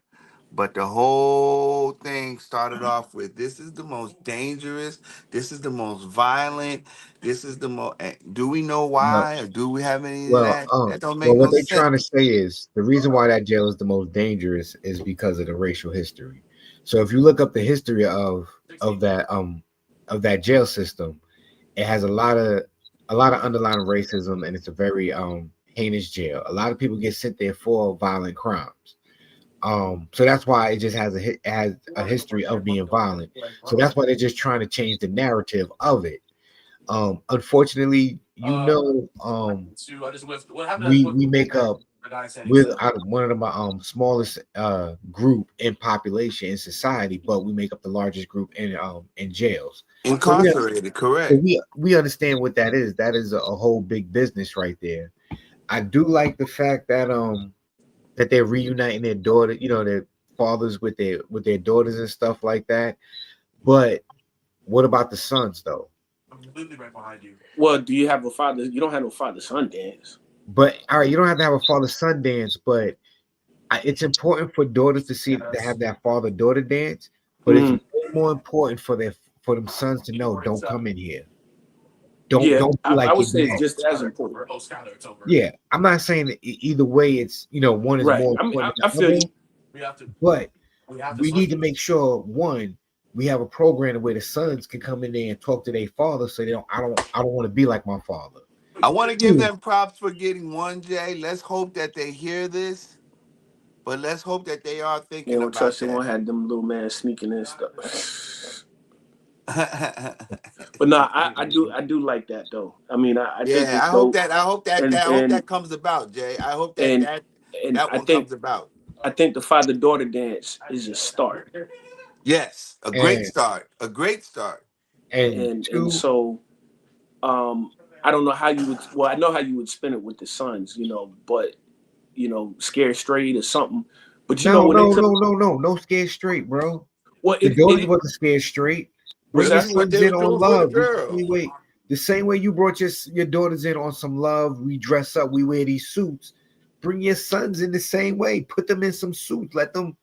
But the whole thing started off with this is the most dangerous, this is the most violent, this is the most. Do we know well, why, or do we have any of that? That don't well, make what no they're sense. trying to say is the reason why that jail is the most dangerous is because of the racial history. So if you look up the history of that jail system, it has a lot of underlying racism, and it's a very heinous jail. A lot of people get sent there for violent crimes. So that's why it just it has a history of being violent. So that's why they're just trying to change the narrative of it. Unfortunately, I just whiffed. What happened? we make up The guy said with out of one of the smallest group in population in society, but we make up the largest group in jails. So Incarcerated, so correct. we understand what that is. That is a whole big business right there. I do like the fact that they're reuniting their daughter, their fathers with their daughters and stuff like that. But what about the sons though? I'm completely right behind you. Well, do you have a father? You don't have no father son dance. But all right, you don't have to have a father son dance, but it's important for daughters to Yes. have that father daughter dance. But it's Mm, way more important for them sons to know, don't come in here. Don't yeah, don't be I like would your say it's dad. just as Skylar, it's important. over. Oh, Skylar, it's over. Yeah, I'm not saying that either way. It's one is Right. more I mean, important I than the feel other, you. We have to. but We have to we need switch to it. make sure one we have a program where the sons can come in there and talk to their father, so they don't. I don't want to be like my father. I want to give Two, them props for getting one, Jay. Let's hope that they hear this, but let's hope that they are Yeah, thinking well, about trust it that. won't have them little man sneaking in stuff. But no, I do like that though. I mean, I think Yeah, it's dope, and I hope and that comes about, Jay. I hope that and that and that I one think comes about. I think the father daughter dance is a start, Yes, a great and start. A great start. and and two. so um, I don't know how you would. Well, I know how you would spin it with the sons, but scared straight or something. But No, when they no, took, no, no, no, no scared straight, bro. well, The it daughters it wasn't scared straight. was Bring your This that is what sons they in was on doing for the love. girl. The same way you brought your daughters in on some love. We dress up. We wear these suits. Bring your sons in the same way. Put them in some suits. Let them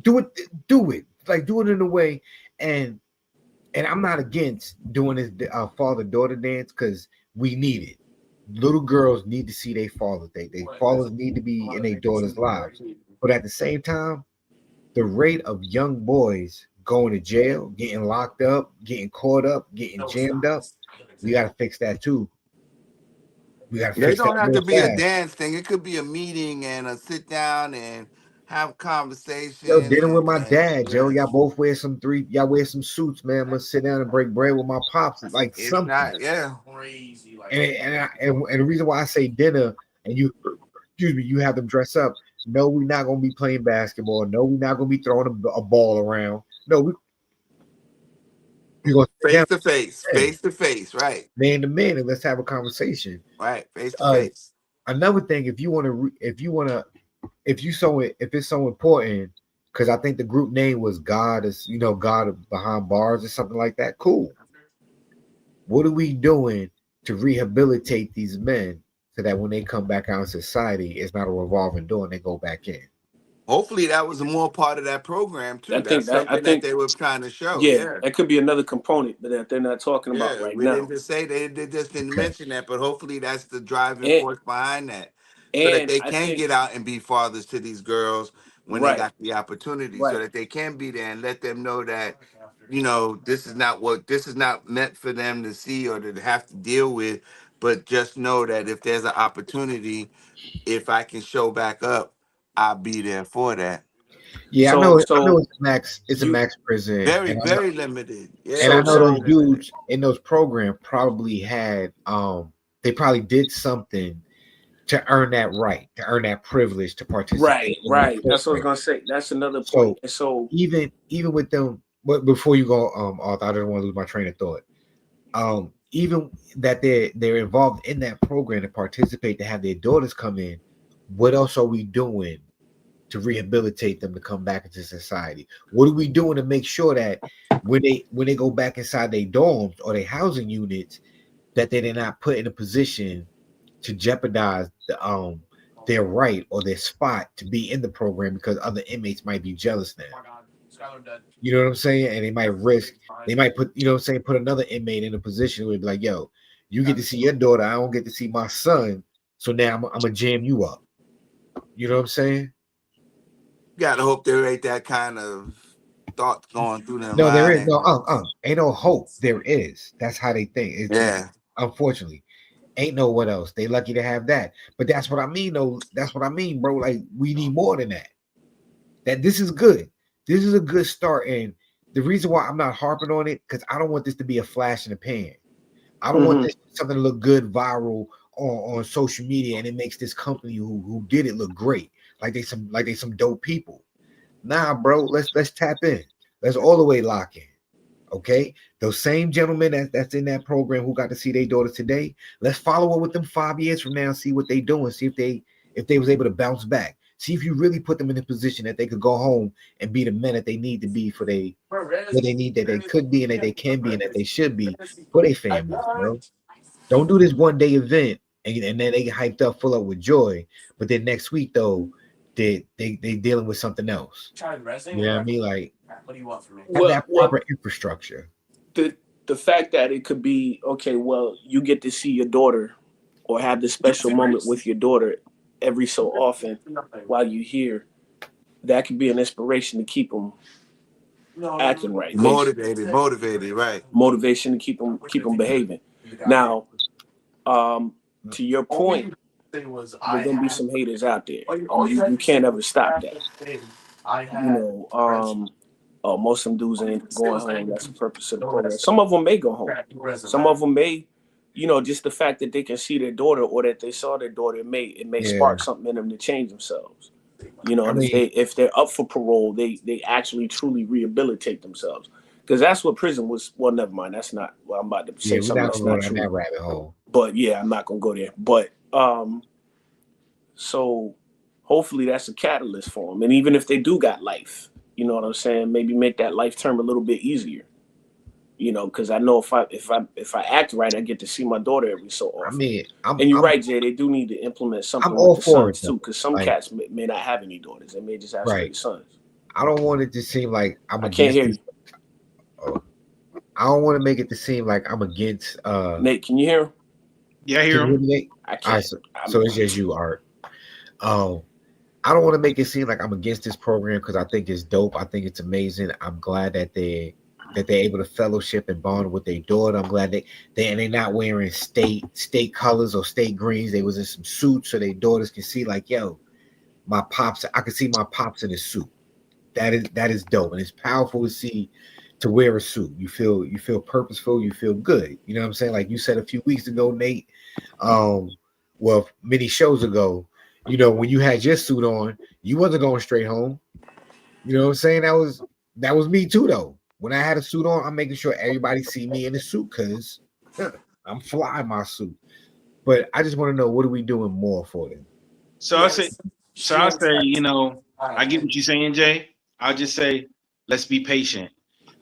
do it. Do it like do it in a way. And and I'm not against doing this father daughter dance because we need it. Little girls need to see their fathers. They fathers need to be in their daughters' lives. But at the same time, the rate of young boys going to jail, getting locked up, getting caught up, getting jammed up, we got to fix that too. We got to They fix that don't have real to be a fast. dance thing. It could be a meeting and a sit down and have Yo, conversation dealing with my and dad, Joe. yeah. Y'all both wear y'all wear some suits, man. I'm gonna sit down and break bread with my pops. It's like It's something. not, yeah. Crazy, like And the reason why I say dinner and you, excuse me, you have them dress up. No, we're not gonna be playing basketball. No, we're not gonna be throwing a ball around. No, we gonna sit down, man, Face to face, right, man to man, and let's have a conversation. right, face to Uh, face. Another thing, if it's so important, because I think the group name was God is God behind bars or something like that. Cool. What are we doing to rehabilitate these men so that when they come back out in society, it's not a revolving door and they go back in? Hopefully that was a more part of that program I too. think That's that I something that think they were trying to show. yeah, Yeah. that could be another component that they're not talking about Yeah, right we didn't now. just say they just didn't Okay. mention that, but hopefully that's the driving And force behind that, so that and they I can think get out and be fathers to these girls when they right, got the opportunity, so right. that they can be there and let them know that this is not meant for them to see or to have to deal with, but just know that if there's an opportunity, if I can show back up, I'll be there for that. Yeah, I So know. I know so it's a you max prison, Very, and I know very limited. and Yeah, I so know those very so limited. dudes in those programs probably had they probably did something to earn that right, to earn that privilege to participate in that right. That's what I was program. gonna say. That's another point. So And so even with them, but before you go, Arthur, I don't want to lose my train of thought. Even that they're involved in that program to participate, to have their daughters come in. What else are we doing to rehabilitate them to come back into society? What are we doing to make sure that when they go back inside their dorms or their housing units, that they're not put in a position to jeopardize their right or their spot to be in the program because other inmates might be jealous now. oh my God, Skylar dead. You know what I'm saying? And Behind they you. might put, you know what I'm saying, put another inmate in a position where it'd be like, yo, you get to see your daughter, I don't get to see my son. So now I'm gonna jam you up. You know what I'm saying? Gotta hope there ain't that kind of thoughts going through their No, there is no mind. ain't no hope. There is. That's how they think. It's Yeah. unfortunately ain't no what else. They lucky to have that. But that's what I mean, though. That's what I mean, bro. Like we need more than that. That this is good. This is a good start. And the reason why I'm not harping on it, because I don't want this to be a flash in the pan. I don't want mhm. this something to look good viral on social media and it makes this company who did it look great. Like they some dope people. Nah, bro, let's tap in. Let's all the way lock in. Okay. those same gentlemen that's in that program who got to see their daughters today, let's follow up with them 5 years from now and see what they doing. See if they was able to bounce back. See if you really put them in a position that they could go home and be the men that they need to be for what they need, that they could be and that they can be and that they should be for their families, bro. Don't do this one day event and then they get hyped up, full up with joy. But then next week though, they dealing with something else. You know what I mean? Like, What do you want from me? have that Well, proper infrastructure. the fact that it could be okay. Well, you get to see your daughter or have this special moment with your daughter every so often while you're here. That could be an inspiration to keep them acting right. Motivated, right? Motivation to keep them behaving. Now, to your point, there's gonna be some haters out there. You can't ever stop that. Most of them dudes ain't going home. That's the purpose of the program. Some of them may go home. Some of them may, just the fact that they can see their daughter or that they saw their daughter, it may spark something in them to change themselves. And if they're up for parole, they actually truly rehabilitate themselves. Because that's what prison was. Well, never mind. That's not. Well, I'm about to say something that's not true. That rabbit hole. But yeah, I'm not gonna go there. But so hopefully that's a catalyst for them. And even if they do got life, you know what I'm saying? Maybe make that life term a little bit easier. Because I know if I act right, I get to see my daughter every so often. And you're right, Jay. They do need to implement something with the sons too, because some cats may not have any daughters. They may just have straight sons. I don't want it to seem like I can't hear you. I don't want to make it to seem like I'm against. Nate, can you hear him? Yeah, I hear him. Nate? I can't. So it's just you, Art. I don't want to make it seem like I'm against this program because I think it's dope. I think it's amazing. I'm glad that they're able to fellowship and bond with their daughter. I'm glad they're not wearing state colors or state greens. They was in some suits so their daughters can see like, yo, my pops. I can see my pops in a suit. That is dope, and it's powerful to see. To wear a suit, you feel purposeful, you feel good. You know what I'm saying? Like you said a few weeks ago, Nate. Many shows ago, when you had your suit on, you wasn't going straight home. You know what I'm saying? That was me too, though. When I had a suit on, I'm making sure everybody see me in a suit because I'm flying my suit. But I just want to know, what are we doing more for them? I say, I get what you're saying, Jay. I'll just say, let's be patient.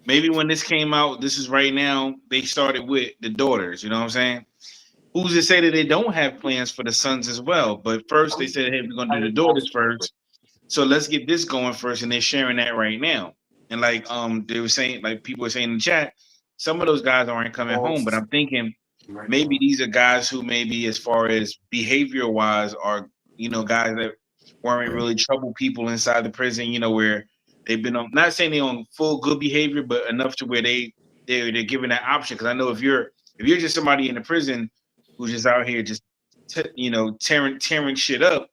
Maybe when this came out, this is right now, they started with the daughters, you know what I'm saying? Who's to say that they don't have plans for the sons as well? But first they said, hey, we're going to do the daughters first. So let's get this going first. And they're sharing that right now. And like they were saying, like people were saying in the chat, some of those guys aren't coming home. But I'm thinking maybe these are guys who maybe as far as behavior wise are, guys that weren't really trouble people inside the prison, where they've been on, not saying they're on full good behavior, but enough to where they're given that option. Because I know if you're just somebody in the prison who's just out here just tearing shit up,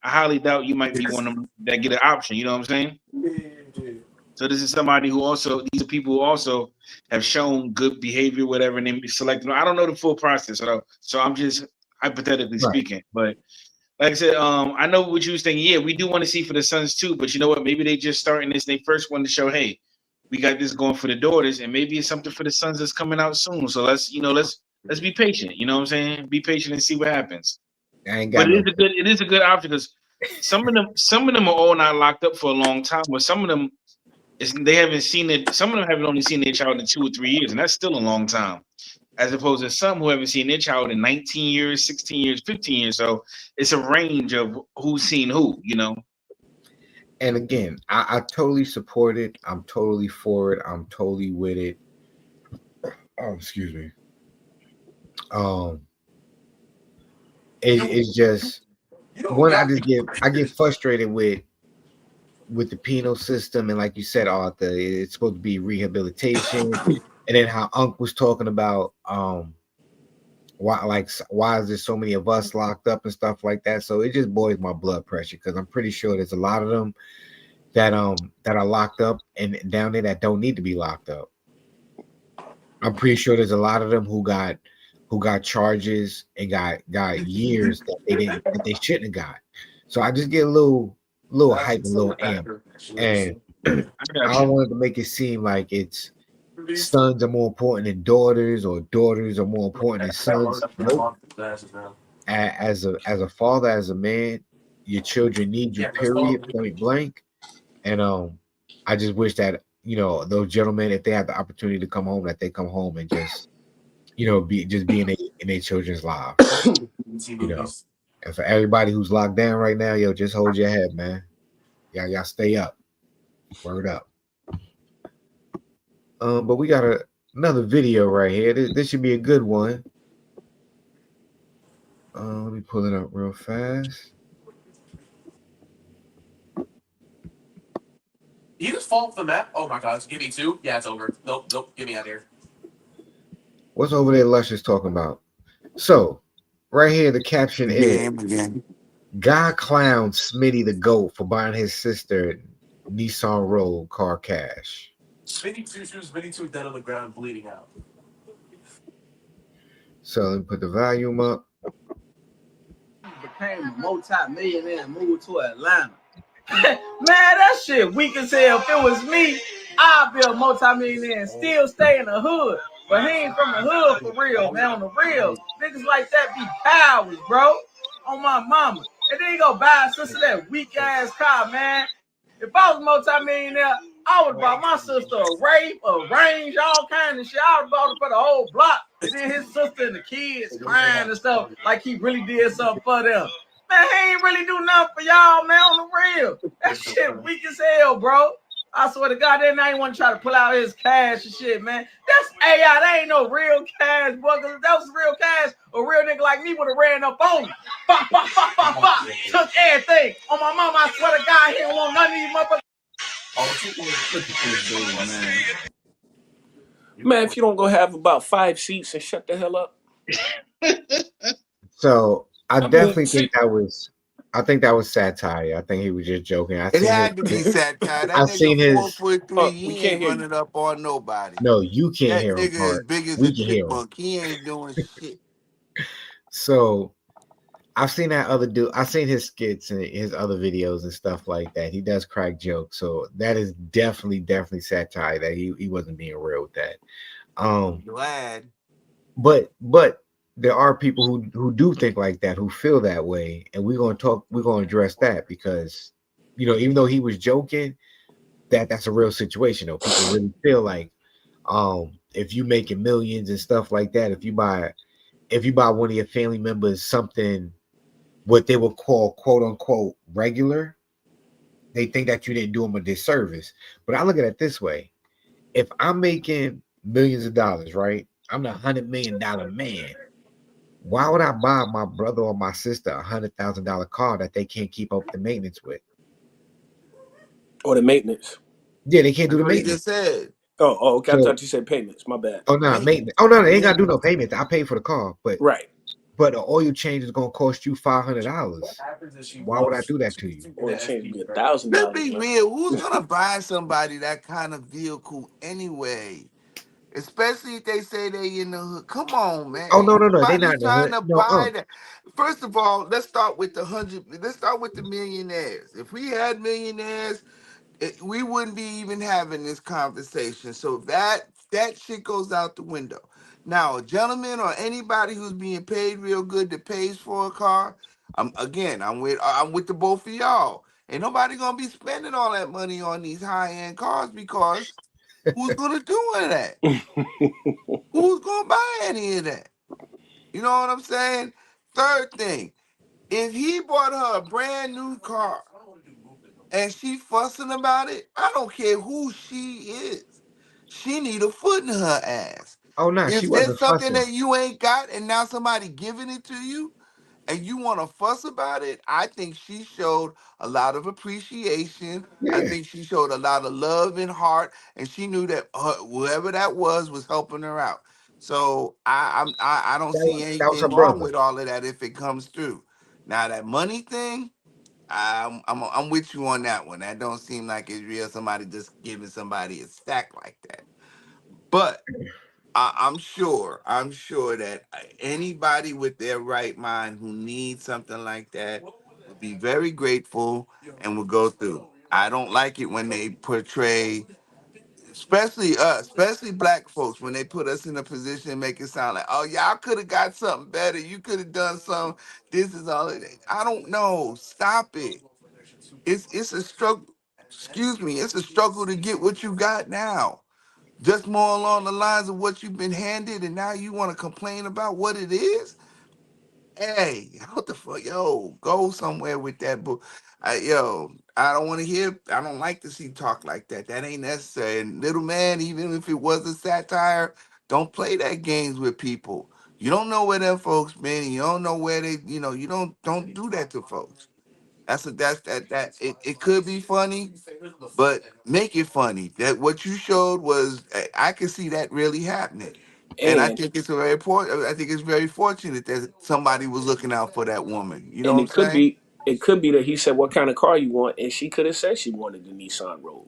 I highly doubt you might be one of them that get an option. You know what I'm saying? So this is somebody these are people who also have shown good behavior, whatever, and then selected. I don't know the full process, so I'm just hypothetically speaking, but. Like I said, I know what you was thinking. Yeah, we do want to see for the sons too, but you know what? Maybe they just starting this. They first want to show, hey, we got this going for the daughters, and maybe it's something for the sons that's coming out soon. So let's be patient. You know what I'm saying? Be patient and see what happens. But it is a good option because some of them are all not locked up for a long time, but some of them they haven't seen it. Some of them haven't only seen their child in 2 or 3 years, and that's still a long time. As opposed to some who haven't seen their child in 19 years, 16 years, 15 years. So it's a range of who's seen who, And again, I totally support it. I'm totally for it. I'm totally with it. Oh, excuse me. It's just one. I get frustrated with the penal system, and like you said, Arthur, it's supposed to be rehabilitation. And then how Unc was talking about why is there so many of us locked up and stuff like that. So it just boils my blood pressure because I'm pretty sure there's a lot of them that are locked up and down there that don't need to be locked up. I'm pretty sure there's a lot of them who got charges and got years that they shouldn't have got. So I just get a little hype, a little amp, and I don't want to make it seem like it's sons are more important than daughters, or daughters are more important than sons. Nope. As a father, as a man, your children need you. Period. Point blank. And I just wish that those gentlemen, if they have the opportunity to come home, that they come home and just be in their children's lives. You know. And for everybody who's locked down right now, yo, just hold your head, man. Y'all stay up. Word up. But we got another video right here. This should be a good one. Let me pull it up real fast. You just fall off the map. Oh my God! Give me two. Yeah, it's over. Nope, nope. Get me out of here. What's over there Luscious talking about? So, right here, the caption is Game again. Guy clowns Smitty the GOAT for buying his sister Nissan Rogue car cash. Spinning two dead on the ground, bleeding out. So let me put the volume up. Became a multi-millionaire and moved to Atlanta. Man, that shit weak as hell. If it was me, I'd be a multi-millionaire and still stay in the hood. But he ain't from the hood for real, man. On the real, niggas like that be cowards, bro. On my mama. And then you go buy a sister that weak ass car, man. If I was a multi-millionaire, I would have bought my sister a rape, a range, all kind of shit. I would have bought it for the whole block. And then his sister and the kids crying and stuff like he really did something for them. Man, he ain't really do nothing for y'all, man, on the real. That shit weak as hell, bro. I swear to God, that ain't want to try to pull out his cash and shit, man. That's AI. That ain't no real cash, boy. Cause if that was real cash, a real nigga like me would have ran up on me. Bop, bop, bop, bop, bop. Took everything. On my mama, I swear to God, he don't want none of these motherfuckers. Man, if you don't go have about 5 seats and shut the hell up. So I mean, definitely see- think that was satire. I think he was just joking. It had to be satire. That I seen nigga his. 4'3". we He can't ain't hear you. running up on nobody. No, you can't That hear him, nigga is part. big as We a can hear him. chipmunk. He ain't doing shit. So I've seen that other dude. I've seen his skits and his other videos and stuff like that. He does crack jokes, so that is definitely satire. That he wasn't being real with that. Glad. But there are people who do think like that, who feel that way, and we're gonna address that because even though he was joking, that's a real situation though. People really feel like if you making millions and stuff like that, if you buy one of your family members something what they would call quote unquote regular, they think that you didn't do them a disservice. But I look at it this way: if I'm making millions of dollars, right? I'm the $100 million man. Why would I buy my brother or my sister $100,000 car that they can't keep up the maintenance with? Or the maintenance. Yeah, they can't do That's the what he maintenance. just said. Oh, okay. I So, thought you said payments. My bad. oh no, maintenance. Oh no, they ain't gotta do no payments. I pay for the car, but Right. the oil change is gonna cost you $500. Why would I do that to you? Or it changed me Let's $1,000. be real. Who's gonna buy somebody that kind of vehicle anyway? Especially if they say they in the hood. Come on, man. Oh Ain't no, they not nobody in the trying hood. to No, buy that. First of all, let's start with the 100. Let's start with the millionaires. If we had millionaires, we wouldn't be even having this conversation. So that shit goes out the window. Now, a gentleman or anybody who's being paid real good that pays for a car, I'm with the both of y'all. Ain't nobody gonna be spending all that money on these high end cars because who's gonna do all of that? Who's gonna buy any of that? You know what I'm saying? Third thing, if he bought her a brand new car and she fussing about it, I don't care who she is. She need a foot in her ass. oh no, she If there's wasn't something fussing. that you ain't got and now somebody giving it to you and you want to fuss about it, I think she showed a lot of appreciation. I Yeah, think she showed a lot of love and heart, and she knew that whoever that was helping her out. So I don't see that was her anything wrong brother. with all of that if it comes through. Now that money thing, I'm with you on that one. That don't seem like it's real. Somebody just giving somebody a stack like that. But I'm sure that anybody with their right mind who needs something like that would be very grateful and will go through. I don't like it when they portray especially us, especially black folks, when they put us in a position and make it sound like, oh, y'all could have got something better. You could have done something. This is all it is. I don't know. Stop it. It's a struggle. Excuse me. It's a struggle to get what you got now. Just more along the lines of what you've been handed, and now you want to complain about what it is. Hey, what the fuck, yo? Go somewhere with that book. I don't want to hear. I don't like to see talk like that. That ain't necessary. And little man, even if it was a satire, don't play that games with people. You don't know where them folks been. And you don't know where they. You don't do that to folks. It could be funny, but make it funny. That what you showed was I can see that really happening. And I And think it's very important. I think it's very fortunate that somebody was looking out for that woman. You know and what I'm saying? it could be that he said, "What kind of car you want?" And she could have said she wanted the Nissan Rogue.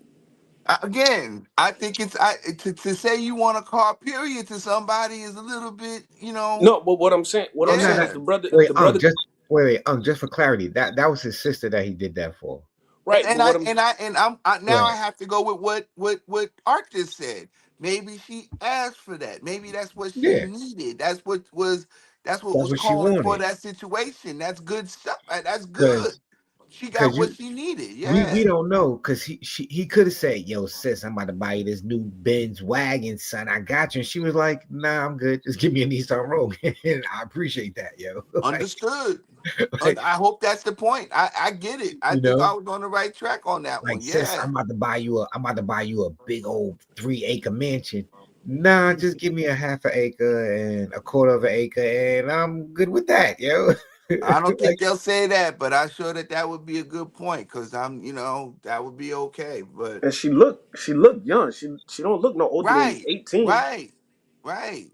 Again, I think to say you want a car, period, to somebody is a little bit, No, but what I'm No, saying no. is Wait, the brother, just for clarity, that was his sister that he did that for. right? And But I what I'm and I and I'm I, now I Right. have to go with what Art just said. Maybe she asked for that. Maybe that's what she Yeah, needed. That's what was that's what she calling for wanted. that situation. That's good stuff. That's good. Because She got because what you she needed. we Yeah. don't know because he could have said, "Yo, sis, I'm about to buy you this new Benz wagon, son. I got you." And she was like, "Nah, I'm good. Just give me a Nissan Rogue." And I appreciate that, yo. Understood. Like, I hope that's the point. I get it. I you think know, I was on the right track on that like, one. sis, Yeah. I'm about to buy you a big old 3-acre mansion. Nah, just give me a half an acre and a quarter of an acre, and I'm good with that, yo. I don't think Like, they'll say that, but I'm sure that would be a good point because that would be okay. But and she looked young. She don't look no older than right, 18. right, right.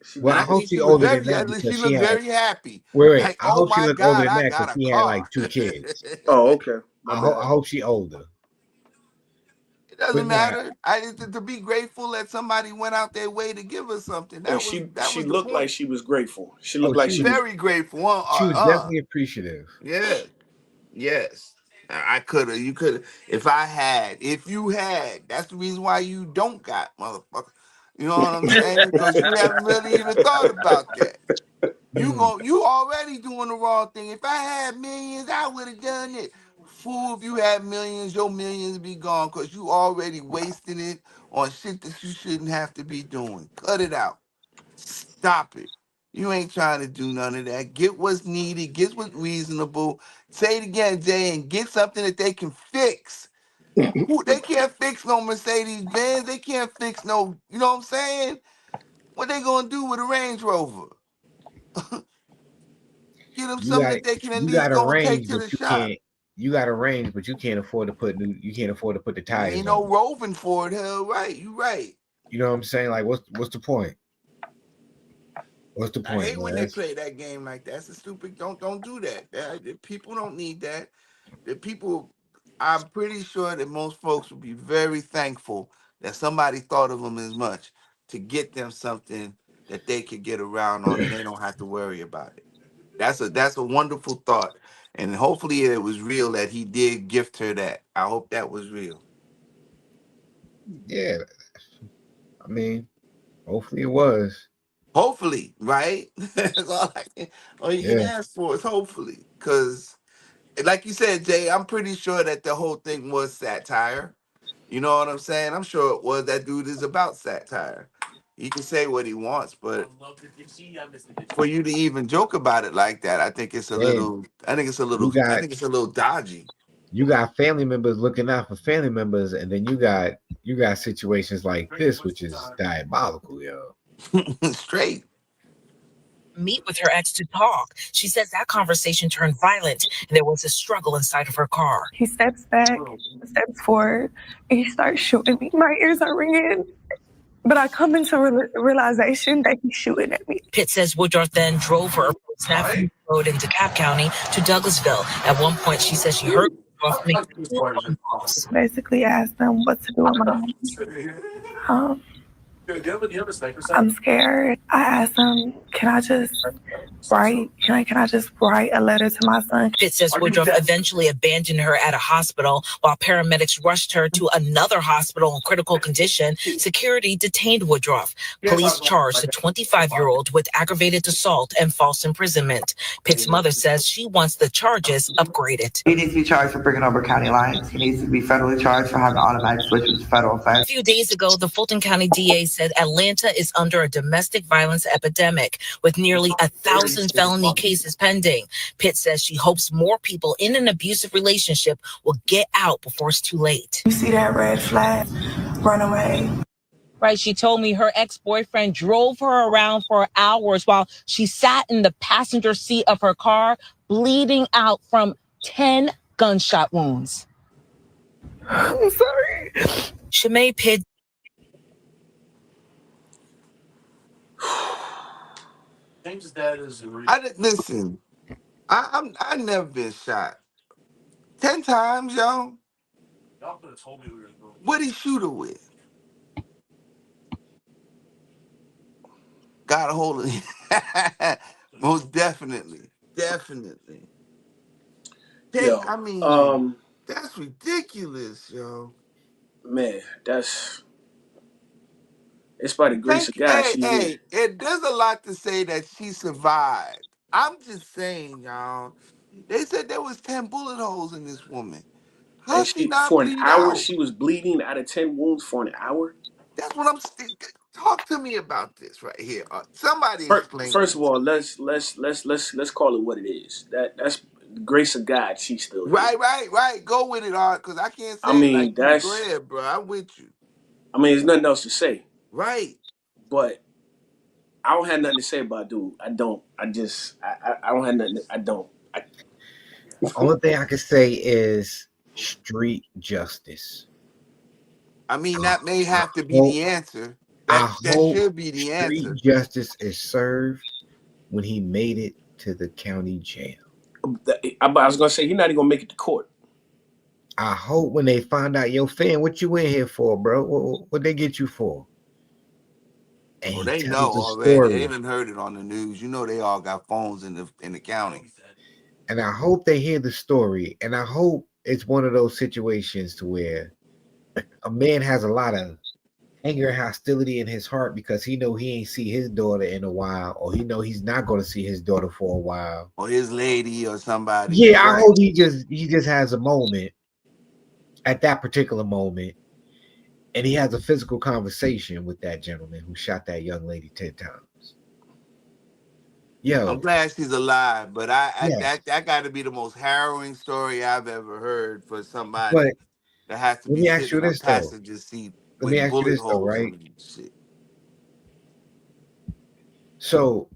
She well, And I I looked. hope think she she was older than very, that because she she looked had very happy. wait. Like, I oh hope she my looked older God, than I that got because a she had like car. 2 kids. Oh, okay. My bad. I hope she older. It But doesn't nah, matter. To be grateful that somebody went out their way to give us something. And That she was the looked like point. she was grateful. She oh, looked like she was. Very grateful. she was definitely appreciative. Yeah. Yes. I could have. You could have. If you had, that's the reason why you don't got, motherfucker. You know what I'm saying? Because you haven't really even thought about that. Mm, You already doing the wrong thing. If I had millions, I would have done it. Fool, if you had millions, your millions be gone because you already wasting it on shit that you shouldn't have to be doing. Cut it out. Stop it. You ain't trying to do none of that. Get what's needed, get what's reasonable. Say it again, Jay, and get something that they can fix. They can't fix no Mercedes Benz. They can't fix no, you know what I'm saying? What they gonna do with a Range Rover? Get them you something got that they can at you least got a go and take range, to but the shop. you got a range, but you can't afford to put the tires Ain't on no it. roving for it, hell right. You right. You know what I'm saying? Like, what's the point? What's the I point, hate when they man? play that game like that. It's a stupid. Don't do that. People don't need that. The people, I'm pretty sure that most folks would be very thankful that somebody thought of them as much to get them something that they could get around on and they don't have to worry about it. That's a wonderful thought. And hopefully it was real that he did gift her that. I hope that was real. Yeah, I mean, hopefully it was. Hopefully, right? That's all you can Yeah, ask for is hopefully. Because like you said, Jay, I'm pretty sure that the whole thing was satire. You know what I'm saying? I'm sure it was. That dude is about satire. He can say what he wants, but for you to even joke about it like that, I think it's a and little. I think it's a little. you I got think it's a little dodgy. family members looking out for family members, and then you got situations like this, which is diabolical, yo. Straight. Meet with her ex to talk. She says that conversation turned violent and there was a struggle inside of her car. He steps back, steps forward, and he starts shooting me. My ears are ringing, but I come into realization that he's shooting at me. Pitt says Woodruff then drove her from Snafu Road in DeKalb County to Douglasville. At one point, she says she heard Woodruff make phone calls. Basically asked them what to do with my money. I'm scared. I asked him, can I just write a letter to my son? Pitt says Woodruff eventually abandoned her at a hospital while paramedics rushed her to another hospital in critical condition. Security detained Woodruff. Police charged the 25-year-old with aggravated assault and false imprisonment. Pitt's mother says she wants the charges upgraded. He needs to be charged for bringing over county lines. He needs to be federally charged for having automatic switch with federal offense. A few days ago, the Fulton County DA said Atlanta is under a domestic violence epidemic with nearly 1,000 felony cases pending. Pitt says she hopes more people in an abusive relationship will get out before it's too late. You see that red flag? Run away. Right, she told me her ex-boyfriend drove her around for hours while she sat in the passenger seat of her car, bleeding out from 10 gunshot wounds. I'm sorry. Shemay Pitt. James's dad is. Listen. I never been shot 10 times, yo. Y'all could have told me we were going to go. What he shoot her with? Got a hold of it. Most definitely. Yo, I mean, that's ridiculous, yo. Man, it's by the grace of God she's here. There's a lot to say that she survived. I'm just saying, y'all. They said there was 10 bullet holes in this woman. How And she not for an bleed hour, out? she was bleeding out of 10 wounds for an hour. That's what I'm saying. Talk to me about this right here. Somebody explain. First of all, let's call it what it is. That's the grace of God. She's still here. Right. Go with it, Art, because I can't say I mean, it like you. Go ahead, bro. I'm with you. I mean, there's nothing else to say. Right. But I don't have nothing to say about dude. I don't. I don't have nothing. I don't. Only thing I can say is street justice. I mean, that may have to be the answer. That should be the answer. Street justice is served when he made it to the county jail. I was gonna say he's not even gonna make it to court. I hope when they find out, yo, fan, what you in here for, bro? What they get you for? And well, they know already. They even heard it on the news. You know, they all got phones in the county. And I hope they hear the story. And I hope it's one of those situations to where a man has a lot of anger and hostility in his heart because he know he ain't see his daughter in a while, or he know he's not going to see his daughter for a while, or his lady or somebody. Yeah, right. I hope he just has a moment at that particular moment, and he has a physical conversation with that gentleman who shot that young lady 10 times. Yo, I'm glad she's alive, but that got to be the most harrowing story I've ever heard for somebody that has to be sitting in a passenger seat. Let me ask you this though, right? So,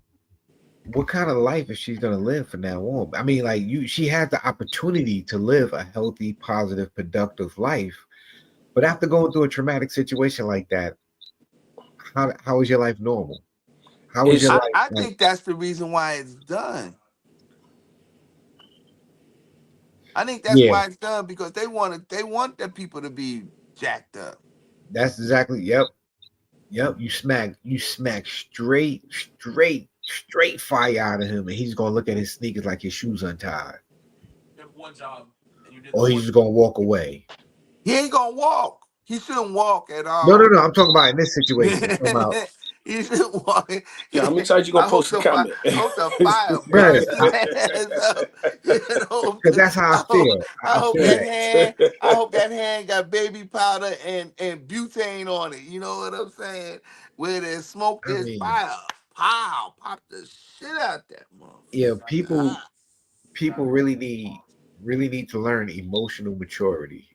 what kind of life is she gonna live from now on? I mean, like she has the opportunity to live a healthy, positive, productive life, but after going through a traumatic situation like that, how is your life normal? How is your life? I think that's the reason why it's done. I think that's why it's done, because they want the people to be jacked up. That's exactly yep. You smack straight fire out of him, and he's gonna look at his sneakers like his shoes untied. You have one job, and you did or he's just gonna walk away. He ain't gonna walk. He shouldn't walk at all. No. I'm talking about in this situation. He shouldn't walk. Yeah, how many times you gonna post a comment? I hope the fire burns his ass up. Because that's how I feel. I hope that hand got baby powder and butane on it. You know what I'm saying? Where there's smoke, there's fire. Pow! Pop the shit out that motherfucker. Yeah, people really need to learn emotional maturity.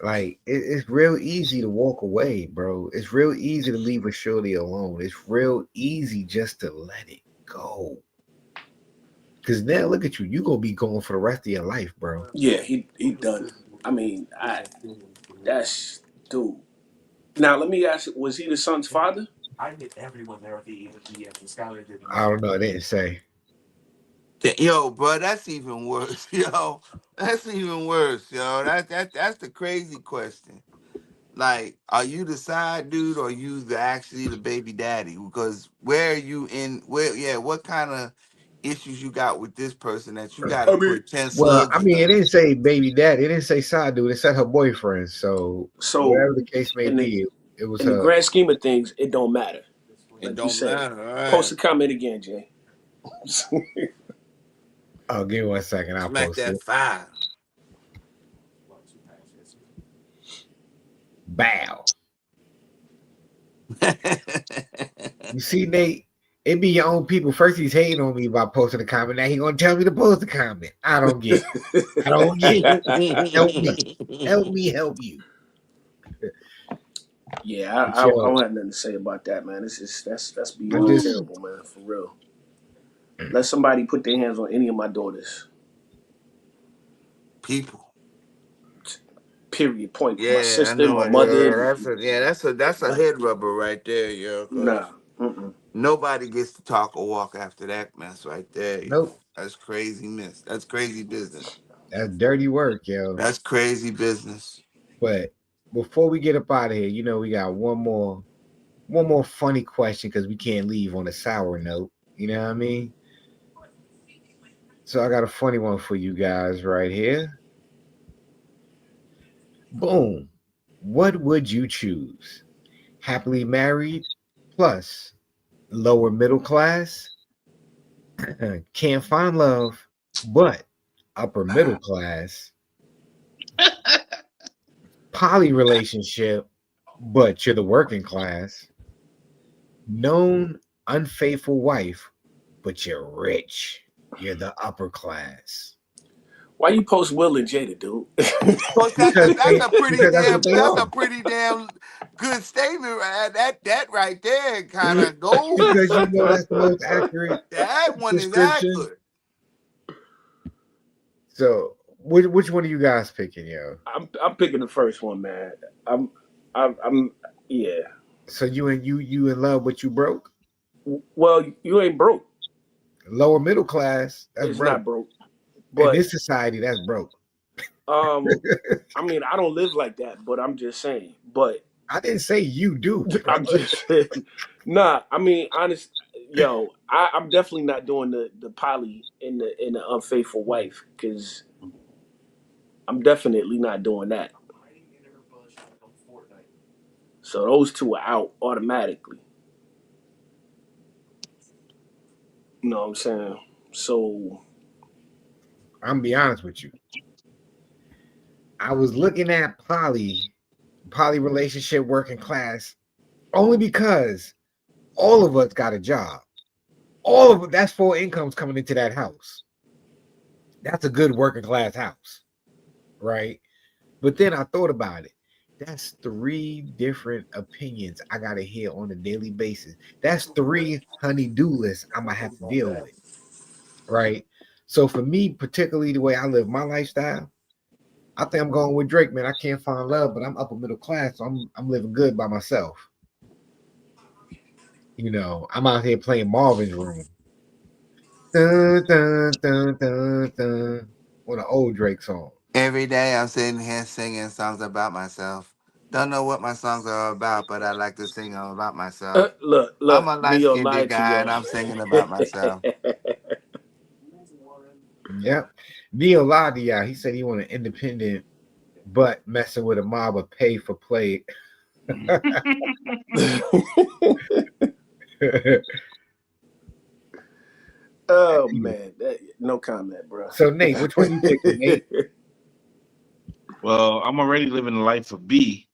Like it's real easy to walk away, bro. It's real easy to leave a shorty alone. It's real easy just to let it go. Cause now look at you. You're gonna be going for the rest of your life, bro. Yeah, he done. I mean, that's dude. Now let me ask you, was he the son's father? I hit everyone there at the Skylar did. I don't know, I didn't say. Yo, bro, that's even worse, yo. That's even worse, yo. That's the crazy question. Like, are you the side dude or you actually the baby daddy? Because where are you in? Where? Yeah, what kind of issues you got with this person that you got to I mean, put 10 Well, slugs I in mean, it them? didn't say baby daddy. It didn't say side dude. It said her boyfriend. So so whatever the case may in the be, it was in the her. grand scheme of things, it don't matter. It Like you don't said, matter. All post right. a comment again, Jay. Oh, give me 1 second. I'll Smack post that it. fire. Bow. You see, Nate, it be your own people. First, he's hating on me by posting a comment. Now he gonna tell me to post a comment. I don't get it. I don't get it. Help me. Help me help you. Yeah, But I yo, don't have nothing to say about that, man. It's just that's I beyond just terrible, man. For real. Let somebody put their hands on any of my daughters. People. Period. Point. My Yeah, I sister, know my it. mother. That's a Like, head rubber right there, yo. nah. Cause Mm-mm. nobody gets to talk or walk after that mess right there, yo. nope. That's crazy mess. That's crazy business. That's dirty work, yo. That's crazy business. But before we get up out of here, we got one more funny question because we can't leave on a sour note. You know what I mean? So I got a funny one for you guys right here. Boom. What would you choose? Happily married plus lower middle class? Can't find love, but upper middle class? Poly relationship, but you're the working class? Known unfaithful wife, but you're rich. You're the upper class. Why you post Will and Jada, dude? Coach, Because that's what they that's are. a pretty damn good statement. That right there kind of goes. Because that's the most accurate That one is description. accurate. So which one are you guys picking, yo? I'm picking the first one, man. I'm yeah. So you in love but you broke? Well, you ain't broke. Lower middle class, that's It's broke. not broke. In But this society, that's broke. I mean, I don't live like that, but I'm just saying. But I didn't say you do. I'm just saying. Nah, I mean, honest, yo, I'm definitely not doing the poly and the unfaithful wife because I'm definitely not doing that. So those two are out automatically. You know what I'm saying? So I'm gonna be honest with you. I was looking at poly relationship, working class, only because all of us got a job. All of it, that's 4 incomes coming into that house. That's a good working class house, right? But then I thought about it. That's 3 different opinions I gotta hear on a daily basis. That's 3 honey-do lists I'm gonna have to deal with, right? So for me, particularly the way I live my lifestyle, I think I'm going with Drake, man. I can't find love, but I'm upper middle class, so I'm living good by myself. I'm out here playing Marvin's Room. Dun, dun, dun, dun, dun. What an old Drake song. Every day I'm sitting here singing songs about myself. Don't know what my songs are about, but I like to sing about myself. I'm look, a light Neo skinned lied to guy and y'all. I'm singing about myself. Yep. Neo Ladia, he said he want an independent but messing with a mob of pay for play. Oh man, no comment, bro. So Nate, which one you picking, Nate? Well, I'm already living the life of B.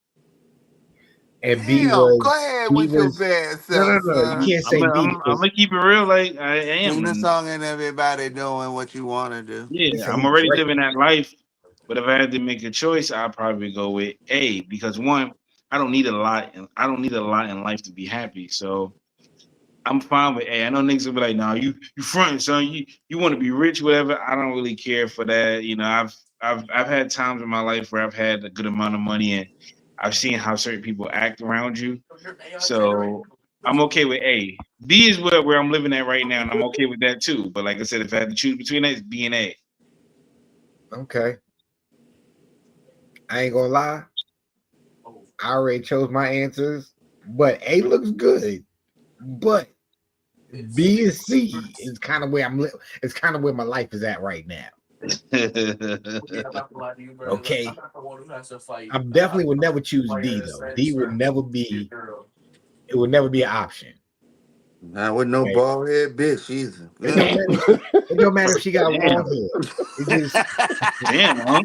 And Damn, go ahead B with your was bad no, self, no. You son. can't I'm say B I'm because gonna keep it real. Like I am. Sing the And song and everybody doing what you want to do. he yeah, said I'm he was already right. living that life. But if I had to make a choice, I'd probably go with A because one, I don't need a lot, and I don't need a lot in life to be happy. So I'm fine with A. I know niggas will be like, "Nah, you front, son. You want to be rich, whatever." I don't really care for that. I've had times in my life where I've had a good amount of money, and I've seen how certain people act around you. So I'm okay with A. B is where I'm living at right now, and I'm okay with that too. But like I said, if I had to choose between that, it's B and A. Okay. I ain't gonna lie. I already chose my answers, but A looks good. But B and C is kind of where it's kind of where my life is at right now. Okay. I definitely would never choose D though. D would never be. It would never be an option. Not with no Okay? bald head bitch either. It don't matter. It don't matter if she got long Damn. hair. It just Damn, huh?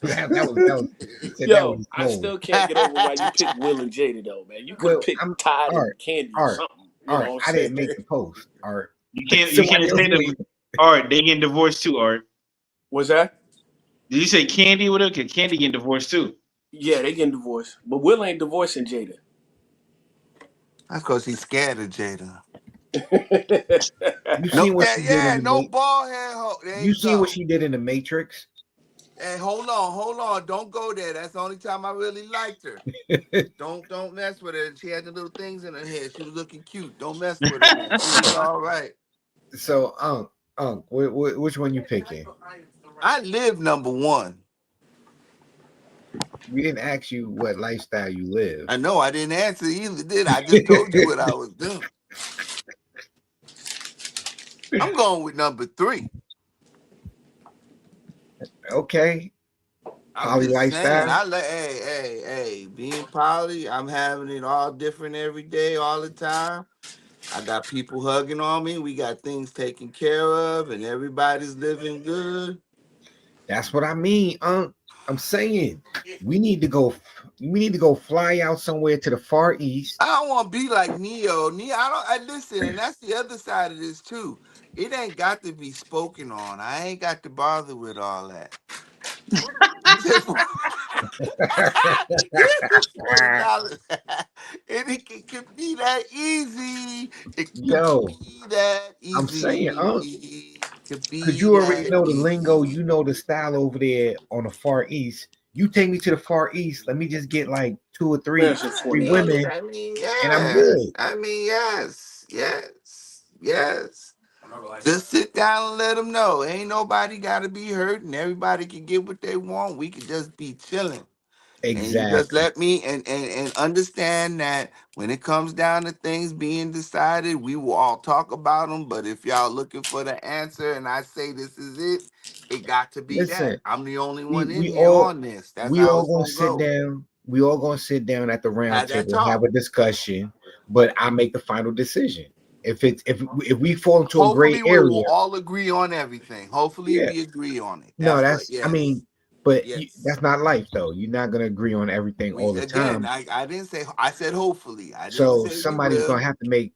that was. He said that Yo, was I cold. still can't get over why you picked Will and Jada though, man. You could have Well, picked I'm Todd all right. and Candy All or right. something. You All know right. what I I'm didn't saying? make the post. All right. You can't Somebody else say made. that. All right, they getting divorced too, Art. What's that? Did you say Candy with her? Cause Candy getting divorced too. Yeah, they getting divorced. But Will ain't divorcing Jada. That's because he's scared of Jada. You No, seen what she did in yeah, the no bald head. There You you seen what go. she did in the Matrix? Hey, hold on. Don't go there. That's the only time I really liked her. Don't mess with her. She had the little things in her head. She was looking cute. Don't mess with her, man. She was all right. So, which one you picking? I live number one. We didn't ask you what lifestyle you live. I know I didn't answer either, did I? I just told you what I was doing. I'm going with number 3. Okay, I'm poly just saying. lifestyle. Hey. Being poly, I'm having it all different every day, all the time. I got people hugging on me. We got things taken care of, and everybody's living good. That's what I mean. I'm saying we need to go. We need to go fly out somewhere to the Far East. I don't want to be like Neo. I listen, and that's the other side of this too. It ain't got to be spoken on. I ain't got to bother with all that. Here's this $40. And it can be that easy. It could Yo, be that I'm saying, easy. It could because be you already that know the lingo, easy. you know the style over there on the Far East. You take me to the Far East. Let me just get like two or three, Man, some three $40. women, I mean, and I'm yeah. good. I mean, yes. Just sit down and let them know. Ain't nobody got to be hurt, and everybody can get what they want. We could just be chilling. And you just Exactly. let me and understand that when it comes down to things being decided, we will all talk about them. But if y'all looking for the answer and I say this is it, it got to be that. Listen, I'm the only we one in we here all on this. That's we how all it's gonna gonna sit go. down. We all gonna sit down at the round Have that table and have talk. a discussion. But I make the final decision. If we fall into a gray Hopefully we will area, all agree on everything. Hopefully yeah. we agree on it. No, That's what. that's I Yes. mean, but Yes. that's not life though. You're not gonna agree on everything We all the again. time. I didn't say. I said hopefully. I didn't So say we will. somebody's gonna have to make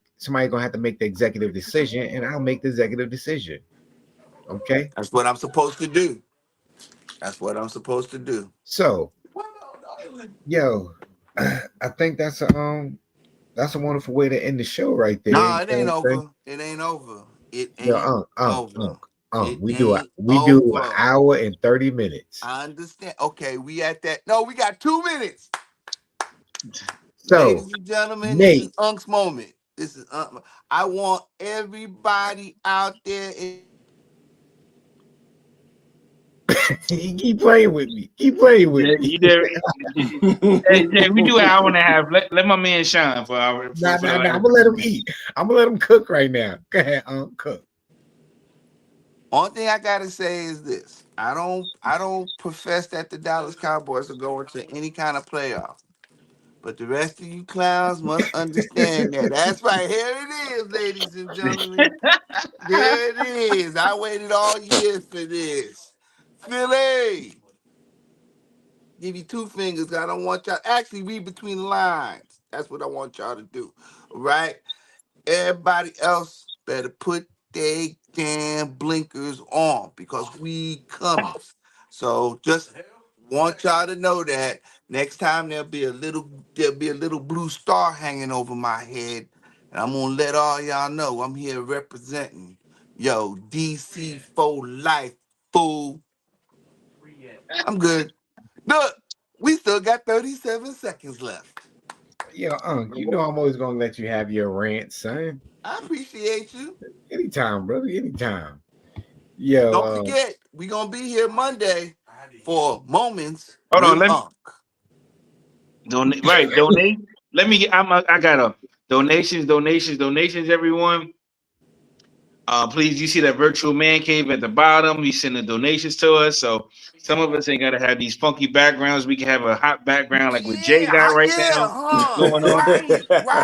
the executive decision, and I'll make the executive decision. Okay. That's what I'm supposed to do. That's what I'm supposed to do. So, yo, I think that's a wonderful way to end the show right there. No, You it know ain't what I'm saying? over. It ain't over. It Yo, ain't over. It we do ain't an over. hour and 30 minutes. I understand. Okay, we at that. No, we got 2 minutes. So, Ladies and gentlemen, this is Nate, Unk's moment. This is I want everybody out there. you keep playing with me. Keep playing with Yeah, me. you there? Hey, Jay, we do an hour and a half. Let my man shine for our Nah, for nah, the nah. I'm last gonna let him 2 minutes. eat. I'm gonna let him cook right now. Go ahead, cook. Only thing I gotta say is this: I don't profess that the Dallas Cowboys are going to any kind of playoff. But the rest of you clowns must understand that. That's right. Here it is, ladies and gentlemen. There it is. I waited all year for this. Philly. Give you 2 fingers. I don't want y'all. Actually, read between the lines. That's what I want y'all to do. All right? Everybody else better put their damn blinkers on because we coming. So just want y'all to know that next time there'll be a little blue star hanging over my head, and I'm gonna let all y'all know I'm here representing DC for life, fool. I'm good. Look, we still got 37 seconds left. Yo, you know I'm always gonna let you have your rant, son. I appreciate you. Anytime, brother. Anytime. Don't Yo, forget, we gonna be here Monday for Moments Hold on, with let me Unc. Donate. Let me get. I got a donations. Everyone. Please, you see that virtual man cave at the bottom. You send the donations to us. So some of us ain't gotta have these funky backgrounds. We can have a hot background like what Jay got right now going on.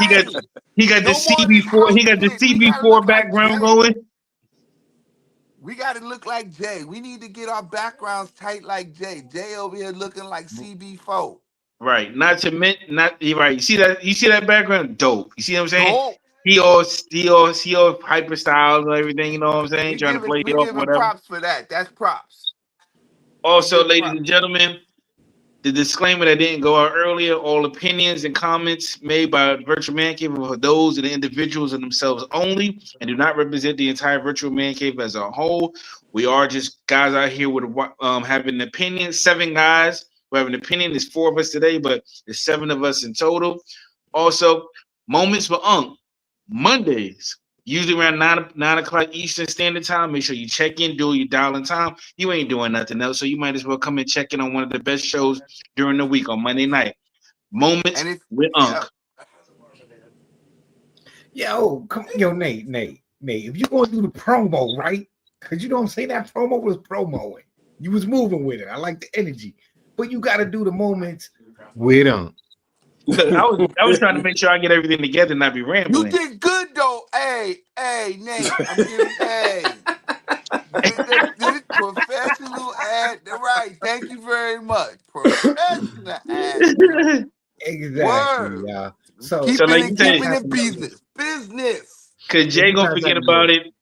He got Right. he got the No more of this CB4. house He got the shit. We gotta CB4 look like background Jay. going. We gotta look like Jay. We need to get our backgrounds tight like Jay. Jay over here looking like CB4. Right. Not to mention, not right. You see that? You see that background? Dope. You see what I'm saying? Dope. He all hyper styles and everything. You know what I'm saying? Trying to play We it off, giving whatever. props for that. That's props. We Also, give ladies props. and gentlemen, the disclaimer that didn't go out earlier: all opinions and comments made by Virtual Man Cave are for those of the individuals and themselves only, and do not represent the entire Virtual Man Cave as a whole. We are just guys out here with having an opinion. 7 guys who have an opinion. There's 4 of us today, but there's 7 of us in total. Also, Moments with Unk Mondays, usually around 9 o'clock Eastern Standard Time. Make sure you check in, do your dialing time. You ain't doing nothing else, so you might as well come and check in on one of the best shows during the week on Monday night. Moments And it's with Unk. Yo, Nate. If you're gonna do the promo, right? Because you know what I'm saying, that promo was promoing. You was moving with it. I like the energy, but you got to do the moments with Unk. Look, I was trying to make sure I get everything together and not be You rambling. did good though. Hey, Nate. I'm giving this professional ad. Right. Thank you very much. Professional ad. Exactly, Word. y'all. So Keeping like you said, it business. because Jay gonna forget about it.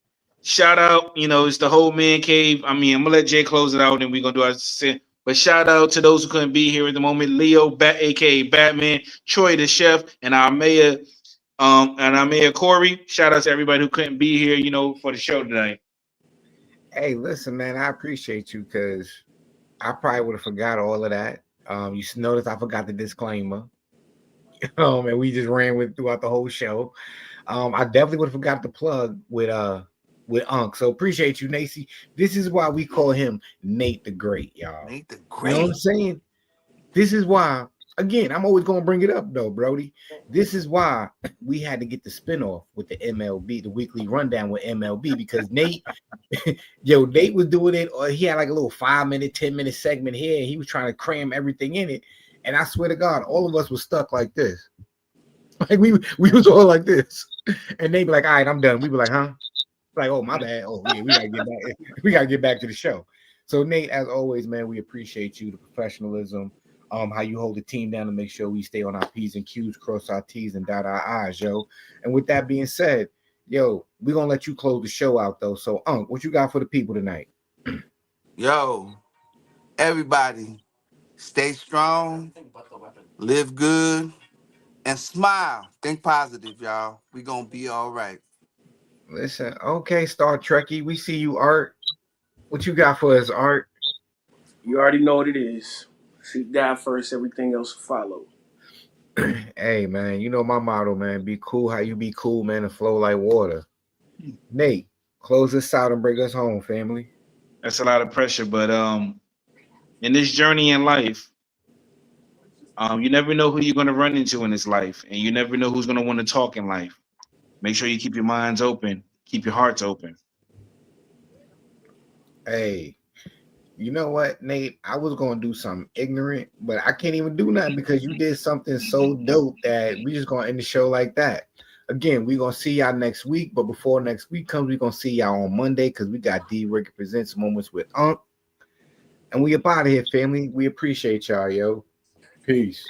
Shout out, it's the whole man cave. I mean, I'm gonna let Jay close it out, and we're gonna do our sin. But shout out to those who couldn't be here at the moment: Leo, aka Batman, Troy the chef, and our mayor, Corey. Shout out to everybody who couldn't be here, for the show tonight. Hey, listen, man, I appreciate you because I probably would have forgot all of that. You notice I forgot the disclaimer. And we just ran with throughout the whole show. I definitely would have forgot the plug with Unk. So appreciate you, Nacy. This is why we call him Nate the Great, y'all. Nate the You know what I'm saying? This is why, again, I'm always gonna bring it up though, Brody. This is why we had to get the spinoff with the MLB, the weekly rundown with MLB, because Nate, Nate was doing it, or he had like a little 5-minute, 10-minute segment here. And he was trying to cram everything in it. And I swear to God, all of us was stuck like this. Like we was all like this. And they be like, all right, I'm done. We be like, huh? Like, oh, my bad. Oh, yeah, we gotta get back. We gotta get back to the show. So, Nate, as always, man, we appreciate you, the professionalism, how you hold the team down to make sure we stay on our P's and Q's, cross our T's and dot our I's, yo. And with that being said, yo, we're gonna let you close the show out though. So, what you got for the people tonight? Yo, everybody, stay strong, live good, and smile. Think positive, y'all. We gonna be all right. Listen, okay, Star Trekkie, we see you, Art. What you got for us, Art? You already know what it is. Seek God first, everything else will follow. Hey, man, you know my motto, man. Be cool how you be cool, man, and flow like water. Nate, close this out and bring us home, family. That's a lot of pressure, but in this journey in life, you never know who you're gonna run into in this life, and you never know who's gonna want to talk in life. Make sure you keep your minds open, keep your hearts open. Hey, you know what, Nate? I was gonna do something ignorant, but I can't even do nothing because you did something so dope that we just gonna end the show like that. Again, we're gonna see y'all next week, but before next week comes, we're gonna see y'all on Monday because we got D Rick Presents Moments with Unk. And we up out of here, family. We appreciate y'all, yo. Peace.